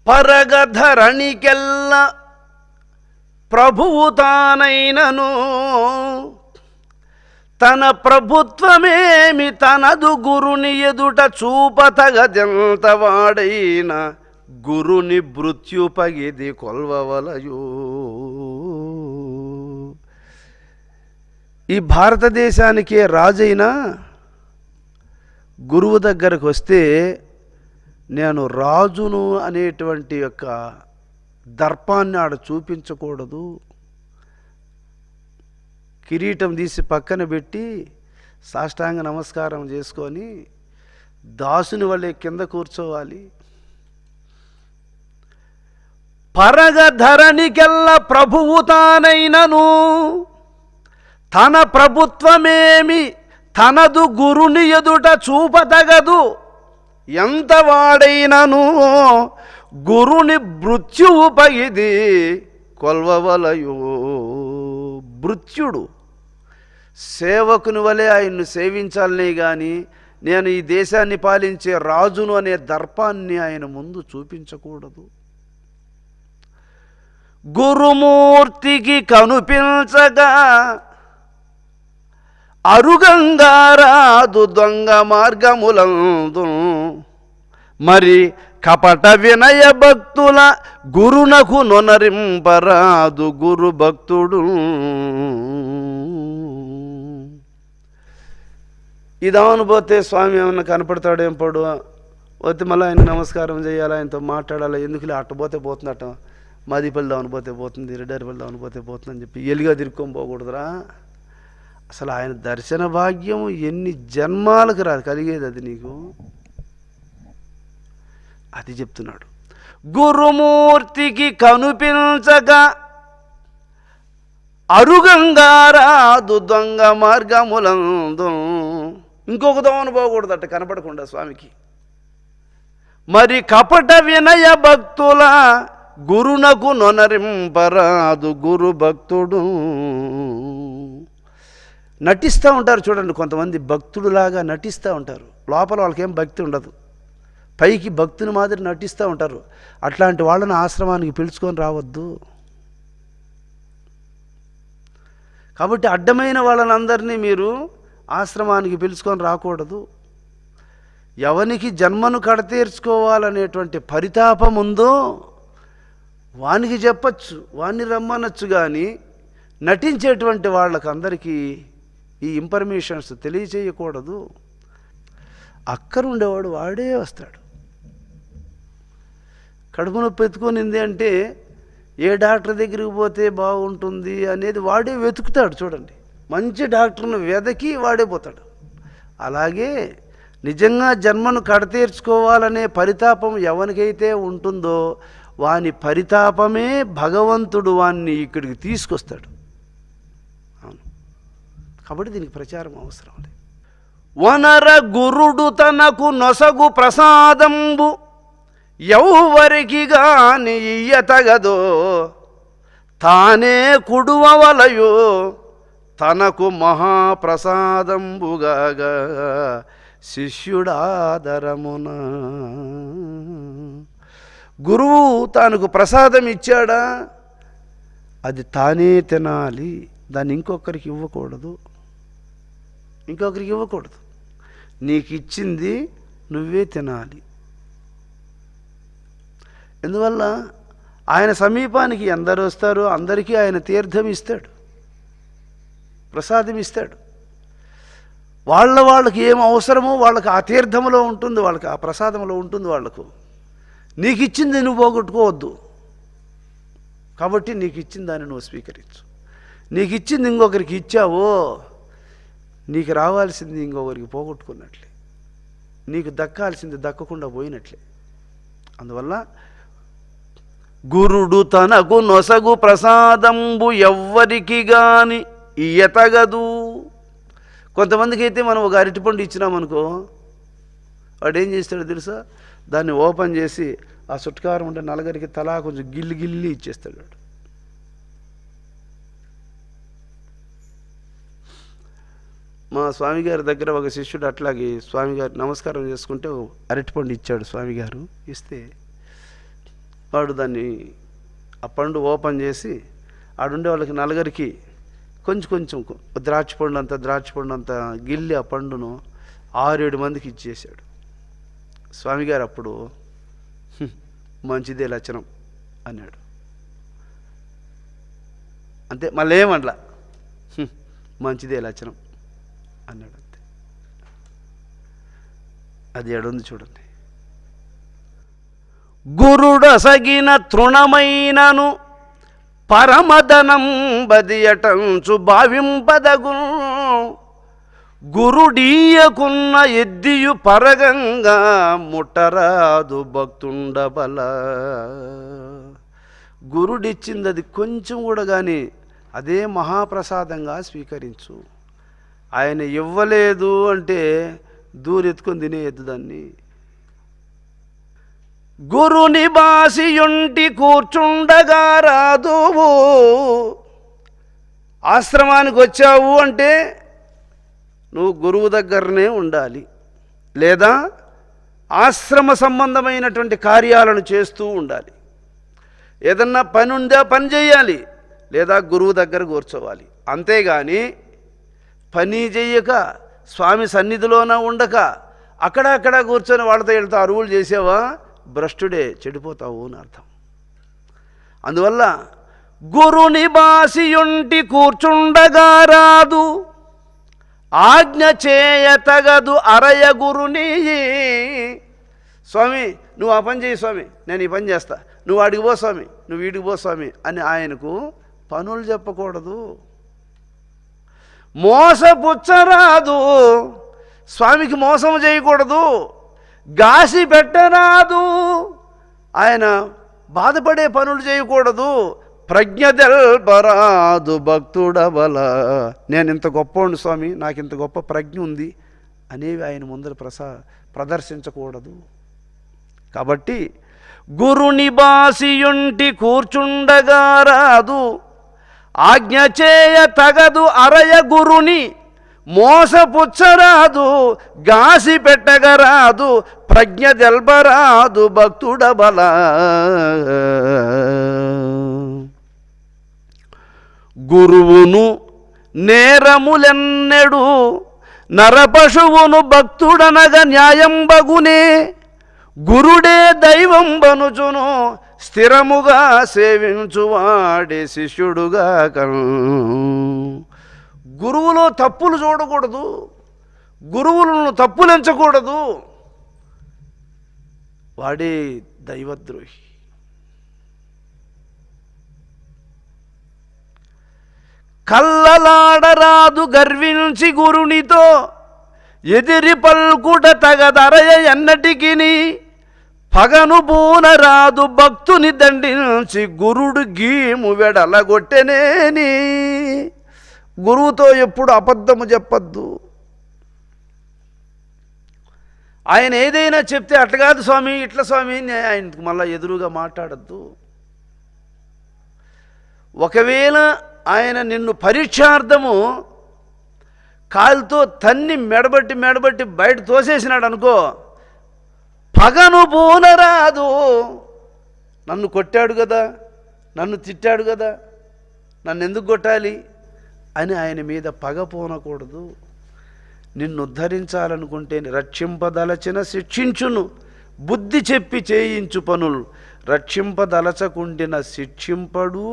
పరగధరణికెల్ల ప్రభువు తానైనను తన ప్రభుత్వమేమి తనదు గురుని ఎదుట చూపతగదెంత వాడైన గురుని మృత్యుపగిది కొల్వవలయో. ఈ భారతదేశానికే రాజైనా గురువు దగ్గరకు వస్తే నేను రాజును అనేటువంటి యొక్క దర్పాన్ని ఆడ చూపించకూడదు. కిరీటం తీసి పక్కన పెట్టి సాష్టాంగ నమస్కారం చేసుకొని దాసుని వల్లే కింద కూర్చోవాలి. పరగధరణికెల్ల ప్రభువు తానైనను తన ప్రభుత్వమేమి తనదు గురుని ఎదుట చూపతగదు ఎంత వాడైనను గురుని మృత్యువుపగిది కొల్వవలయో. భృత్యుడు సేవకుని వలె ఆయన్ను సేవించాలనే కానీ నేను ఈ దేశాన్ని పాలించే రాజును అనే దర్పాన్ని ఆయన ముందు చూపించకూడదు. గురుమూర్తికి కనుపించగా అరుగంగారాదు దొంగ మార్గములందు మరి కపట వినయ భక్తుల గురునకు నొనరింపరాదు గురు భక్తుడు. ఇదానుపోతే స్వామి ఏమన్నా కనపడతాడేం పడు పోతే మళ్ళీ ఆయన నమస్కారం చేయాలి, ఆయనతో మాట్లాడాలి. ఎందుకులే అట్టపోతే పోతుందట, మదిపల్లి దావని పోతే పోతుంది, రెడ్డారిపల్లి దావని పోతే పోతుంది అని చెప్పి ఎలిగా తిరుక్కొని పోకూడదురా. అసలు ఆయన దర్శన భాగ్యం ఎన్ని జన్మాలకు రాదు కలిగేది అది నీకు. అది చెప్తున్నాడు. గురుమూర్తికి కనుపించగా అరుగంగారాదు దొంగ మార్గములందు. ఇంకొక దోవను పోకూడదట కనపడకుండా స్వామికి. మరి కపట వినయ భక్తుల గురునకు నొనరింపరాదు గురు భక్తుడు. నటిస్తూ ఉంటారు చూడండి, కొంతమంది భక్తుడులాగా నటిస్తూ ఉంటారు, లోపల వాళ్ళకేం భక్తి ఉండదు, పైకి భక్తుని మాదిరి నటిస్తూ ఉంటారు. అట్లాంటి వాళ్ళని ఆశ్రమానికి పిలుచుకొని రావద్దు. కాబట్టి అడ్డమైన వాళ్ళని అందరినీ మీరు ఆశ్రమానికి పిలుచుకొని రాకూడదు. ఎవనికి జన్మను కడతీర్చుకోవాలనేటువంటి పరితాపం ఉందో వానికి చెప్పచ్చు, వాణ్ణి రమ్మనొచ్చు. కానీ నటించేటువంటి వాళ్ళకి అందరికీ ఈ ఇన్ఫర్మేషన్స్ తెలియచేయకూడదు. అక్కరుండేవాడు వాడే వస్తాడు. కడుపు నొప్పి ఎత్తుకొనింది అంటే ఏ డాక్టర్ దగ్గరికి పోతే బాగుంటుంది అనేది వాడే వెతుకుతాడు. చూడండి, మంచి డాక్టర్ను వెదకి వాడే పోతాడు. అలాగే నిజంగా జన్మను కడతీర్చుకోవాలనే పరితాపం ఎవరికైతే ఉంటుందో వాని పరితాపమే భగవంతుడు వాణ్ణి ఇక్కడికి తీసుకొస్తాడు. అవును, కాబట్టి దీనికి ప్రచారం అవసరం లేదు. వనర గురుడు తనకు నొసగు ప్రసాదంబు ఎవ్వరికి గాని ఇయ్యతగదో, తానే కుడువవలయో తనకు మహాప్రసాదంబుగాగా శిష్యుడాదరమున. గురువు తనకు ప్రసాదం ఇచ్చాడా, అది తానే తినాలి, దాన్ని ఇంకొకరికి ఇవ్వకూడదు. నీకు ఇచ్చింది నువ్వే తినాలి. ఎందువల్ల ఆయన సమీపానికి ఎందరు వస్తారో అందరికీ ఆయన తీర్థం ఇస్తాడు, ప్రసాదం ఇస్తాడు. వాళ్ళకి ఏం అవసరమో వాళ్ళకి ఆ తీర్థంలో ఉంటుంది, వాళ్ళకి ఆ ప్రసాదంలో ఉంటుంది. వాళ్లకు నీకు ఇచ్చింది నువ్వు పోగొట్టుకోవద్దు. కాబట్టి నీకు ఇచ్చిన దాన్ని నువ్వు స్వీకరించు. నీకు ఇచ్చింది ఇంకొకరికి ఇచ్చావో నీకు రావాల్సింది ఇంకొకరికి పోగొట్టుకున్నట్లే, నీకు దక్కాల్సింది దక్కకుండా పోయినట్లే. అందువల్ల గురుడు తనకు నొసగు ప్రసాదంబు ఎవ్వరికి గాని ఇయ్యతగదు. కొంతమందికి అయితే మనం ఒక అరటిపండు ఇచ్చినామనుకో, వాడు ఏం చేస్తాడో తెలుసా, దాన్ని ఓపెన్ చేసి ఆ చుట్కారం ఉంటే నలుగురికి తలా కొంచెం గిల్లి ఇచ్చేస్తాడు. మా స్వామిగారి దగ్గర ఒక శిష్యుడు అట్లాగే స్వామిగారు నమస్కారం చేసుకుంటే అరటిపండు ఇచ్చాడు. స్వామిగారు ఇస్తే వాడు దాన్ని ఆ పండు ఓపెన్ చేసి ఆడుండే వాళ్ళకి నలుగురికి కొంచెం ద్రాక్షపండు అంత గిల్లి ఆ పండును 6-7 మందికి ఇచ్చేసాడు. స్వామిగారు అప్పుడు మంచిదే లక్షణం అన్నాడు. అంతే, మళ్ళీ ఏమట్లా మంచిదే లక్షణం అన్నాడు. అంతే, అది ఎడుంది చూడండి. గురుడసగిన తృణమైనను పరమదనం బదియటంచు భావింపదగును, గురుడీయకున్న ఎద్దియు పరగంగా ముట్టరాదు భక్తుండబల. గురుడిచ్చింది అది కొంచెం కూడా కానీ అదే మహాప్రసాదంగా స్వీకరించు. ఆయన ఇవ్వలేదు అంటే దూరెత్తుకొని తినేయద్దు దాన్ని. గురుని బాసియుంటి కూర్చుండగా రాదు. ఆశ్రమానికి వచ్చావు అంటే నువ్వు గురువు దగ్గరనే ఉండాలి, లేదా ఆశ్రమ సంబంధమైనటువంటి కార్యాలను చేస్తూ ఉండాలి. ఏదన్నా పని ఉందా పని చేయాలి, లేదా గురువు దగ్గర కూర్చోవాలి. అంతేగాని పని చెయ్యక స్వామి సన్నిధిలోన ఉండక అక్కడక్కడ కూర్చొని వాళ్ళతో వెళ్తా అరువులు చేసేవా, భ్రష్టుడే, చెడిపోతావు అని అర్థం. అందువల్ల గురుని బాసియుంటి కూర్చుండగా రాదు, ఆజ్ఞ చేయతగదు అరయ గురుని. స్వామి నువ్వు ఆ పని చేయి స్వామి, నేను ఈ పని చేస్తా, నువ్వు ఆడికి పో స్వామి, నువ్వు వీడికి పో స్వామి అని ఆయనకు పనులు చెప్పకూడదు. మోసపుచ్చరాదు, స్వామికి మోసం చేయకూడదు. గాసి పెట్టరాదు, ఆయన బాధపడే పనులు చేయకూడదు. ప్రజ్ఞ తెల్పరాదు భక్తుడబల, నేను ఇంత గొప్పవాడిని స్వామి, నాకు ఇంత గొప్ప ప్రజ్ఞ ఉంది అనేవి ఆయన ముందర ప్రదర్శించకూడదు. కాబట్టి గురుని బాసియుంటి కూర్చుండగా రాదు, ఆజ్ఞ చేయ తగదు అరయ గురుని. మోసపుచ్చరాదు, గాసి పెట్టగరాదు, ప్రజ్ఞ తెల్పరాదు భక్తుడబల. గురువును నేరములెన్నెడు నరపశువును భక్తుడనగ న్యాయంబగునే గురుడే దైవం బనుచును స్థిరముగా సేవించువాడే శిష్యుడుగా కను. గురువులో తప్పులు చూడకూడదు, గురువులను తప్పులెంచకూడదు, వాడే దైవద్రోహి. కల్లలాడరాదు గర్వించి గురునితో ఎదిరి పల్కుట తగదరయ ఎన్నటికిని పగను బూనరాదు భక్తుని దండించి గురుడు గీము వెడలగొట్టెనేని. గురువుతో ఎప్పుడు అబద్ధము చెప్పద్దు. ఆయన ఏదైనా చెప్తే అట్లా కాదు స్వామి ఇట్లా స్వామి ఆయనకు మళ్ళీ ఎదురుగా మాట్లాడద్దు. ఒకవేళ ఆయన నిన్ను పరీక్షార్థము కాలుతో తన్ని మెడబట్టి బయట తోసేసినాడు అనుకో, పగను బూనరాదు. నన్ను కొట్టాడు కదా, నన్ను తిట్టాడు కదా, నన్ను ఎందుకు కొట్టాలి అని ఆయన మీద పగ పోనకూడదు. నిన్ను ఉద్ధరించాలనుకుంటే రక్షింపదలచిన శిక్షించును, బుద్ధి చెప్పి చేయించు పనులు. రక్షింపదలచకుండిన శిక్షింపడు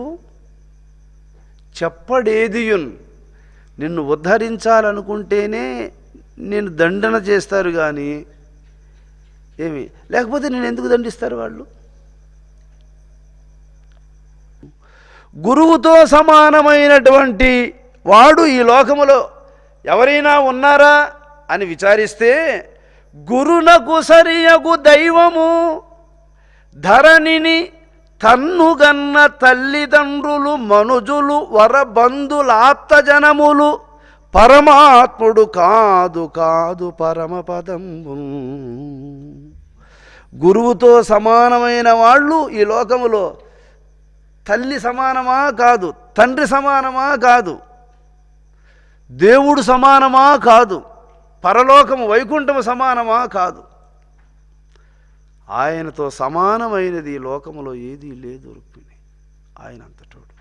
చెప్పడేదియున్. నిన్ను ఉద్ధరించాలనుకుంటేనే నేను దండన చేస్తారు కానీ ఏమి లేకపోతే నేను ఎందుకు దండిస్తారు వాళ్ళు? గురువుతో సమానమైనటువంటి వాడు ఈ లోకములో ఎవరైనా ఉన్నారా అని విచారిస్తే గురునకు సరియగు దైవము ధరణిని తన్నుగన్న తల్లిదండ్రులు మనుజులు వరబంధులాప్తజనములు పరమాత్ముడు కాదు కాదు పరమపదంబు. గురువుతో సమానమైన వాళ్ళు ఈ లోకములో తల్లి సమానమా కాదు, తండ్రి సమానమా కాదు, దేవుడు సమానమా కాదు, పరలోకము వైకుంఠము సమానమా కాదు. ఆయనతో సమానమైనది ఈ లోకములో ఏదీ లేదు రుక్మిణి. ఆయన అంతటోడు.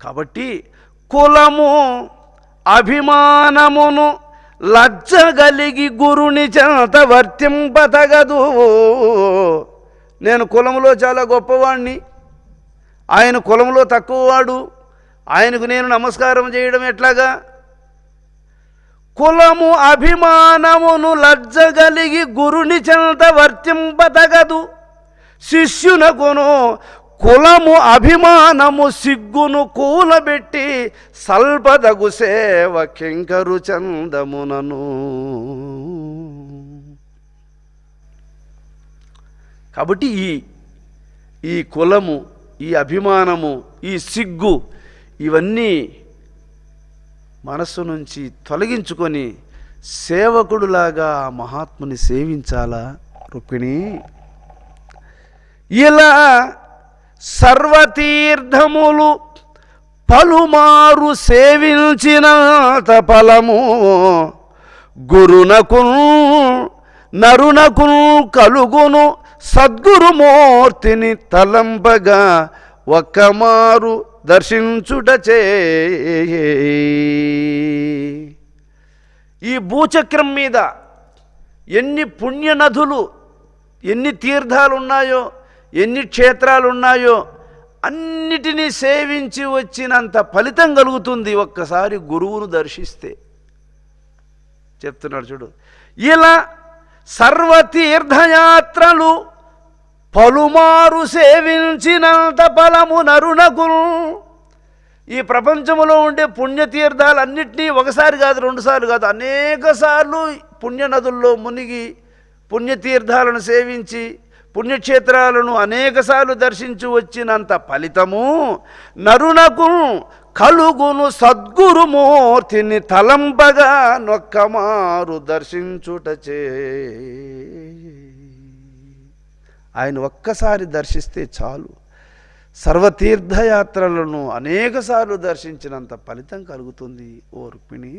కాబట్టి కులము అభిమానమును లజ్జగలిగి గురుని చెంత వర్తింపతగదు. నేను కులములో చాలా గొప్పవాణ్ణి, ఆయన కులములో తక్కువవాడు, ఆయనకు నేను నమస్కారం చేయడం ఎట్లాగా? కులము అభిమానమును లజ్జగలిగి గురుని చెంత వర్తింపతగదు. శిష్యునకును కులము అభిమానము సిగ్గును కూలబెట్టి సల్పదగు సేవ కింకరు చందమునను. కాబట్టి ఈ కులము, ఈ అభిమానము, ఈ సిగ్గు ఇవన్నీ మనస్సు నుంచి తొలగించుకొని సేవకుడులాగా మహాత్ముని సేవించాలా రుక్మిణి. ఇలా సర్వతీర్థములు పలుమారు సేవించినంత ఫలము గురునకు నరునకు కలుగును సద్గురుమూర్తిని తలంపగా ఒక్కమారు దర్శించుటచే. ఈ భూచక్రం మీద ఎన్ని పుణ్యనదులు, ఎన్ని తీర్థాలు ఉన్నాయో, ఎన్ని క్షేత్రాలు ఉన్నాయో అన్నిటినీ సేవించి వచ్చినంత ఫలితం కలుగుతుంది ఒక్కసారి గురువును దర్శిస్తే. చెప్తున్నాడు చూడు. ఇలా సర్వతీర్థయాత్రలు పలుమారు సేవించినంత ఫలము నరునకు. ఈ ప్రపంచంలో ఉండే పుణ్యతీర్థాలన్నింటినీ ఒకసారి కాదు, రెండుసార్లు కాదు, అనేక సార్లు పుణ్యనదుల్లో మునిగి పుణ్యతీర్థాలను సేవించి పుణ్యక్షేత్రాలను అనేకసార్లు దర్శించి వచ్చినంత ఫలితము నరునకు కలుగును సద్గురుమూర్తిని తలంపగా నొక్కమారు దర్శించుటచే. ఆయన ఒక్కసారి దర్శిస్తే చాలు, సర్వతీర్థయాత్రలను అనేకసార్లు దర్శించినంత ఫలితం కలుగుతుంది ఓ రుక్మిణి.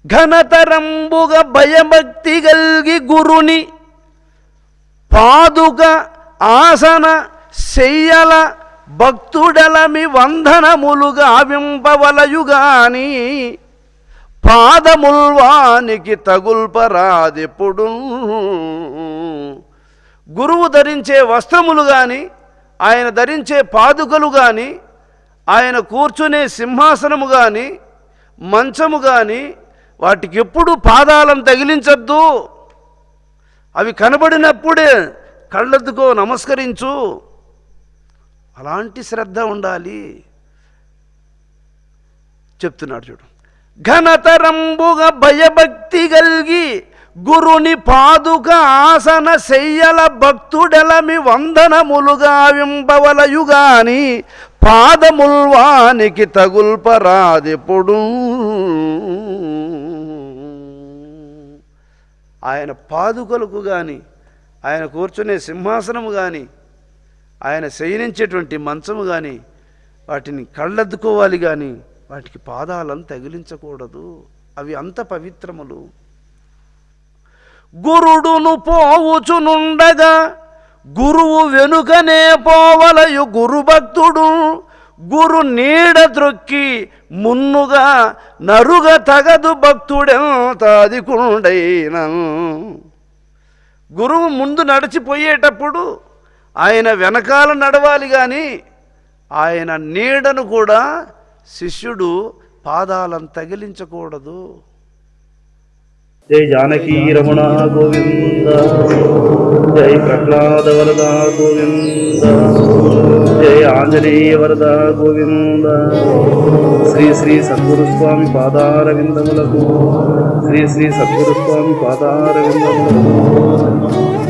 ఘనతరంబుగా భయభక్తి గల్గి గురుని పాదుక ఆసన శయ్యల భక్తుడలమి వందనములుగా వింపవలయుగాని పాదముల్వానికి తగుల్పరాదెప్పుడు. గురువు ధరించే వస్త్రములు కానీ, ఆయన ధరించే పాదుకలు కానీ, ఆయన కూర్చునే సింహాసనము కానీ, మంచము కానీ, వాటికి ఎప్పుడు పాదాలను తగిలించద్దు. అవి కనబడినప్పుడే కళ్ళెత్తుకో నమస్కరించు. అలాంటి శ్రద్ధ ఉండాలి చెప్తున్నాడు చూడు. ఘనతరంబుగా భయభక్తి గల్గి గురుని పాదుక ఆసన శయ్యల భక్తుడెలమి వందనములుగా వింపవలయుగాని పాదముల్వానికి తగుల్పరాదెప్పుడు. ఆయన పాదుకలకు కానీ, ఆయన కూర్చునే సింహాసనము కానీ, ఆయన శయనించేటువంటి మంచము కానీ వాటిని కళ్ళద్దుకోవాలి కానీ వాటికి పాదాలను తగిలించకూడదు. అవి అంత పవిత్రములు. గురుడును పోవుచునుండగా గురువు వెనుకనే పోవలయు గురుభక్తుడు గురు నీడ ద్రొక్కి మున్నుగా నరుగ తగదు భక్తుడెంత అధికుండైన. గురువు ముందు నడిచిపోయేటప్పుడు ఆయన వెనకాల నడవాలి కానీ ఆయన నీడను కూడా శిష్యుడు పాదాలను తగిలించకూడదు. జై జానకీ రమణ గోవింద, జై ప్రహ్లాద వరద గోవింద, జై ఆంజనేయ వరద గోవింద. శ్రీ శ్రీ సద్గురుస్వామి పాదారవిందములకు, శ్రీ శ్రీ సద్గురుస్వామి పాదారవిందములకు.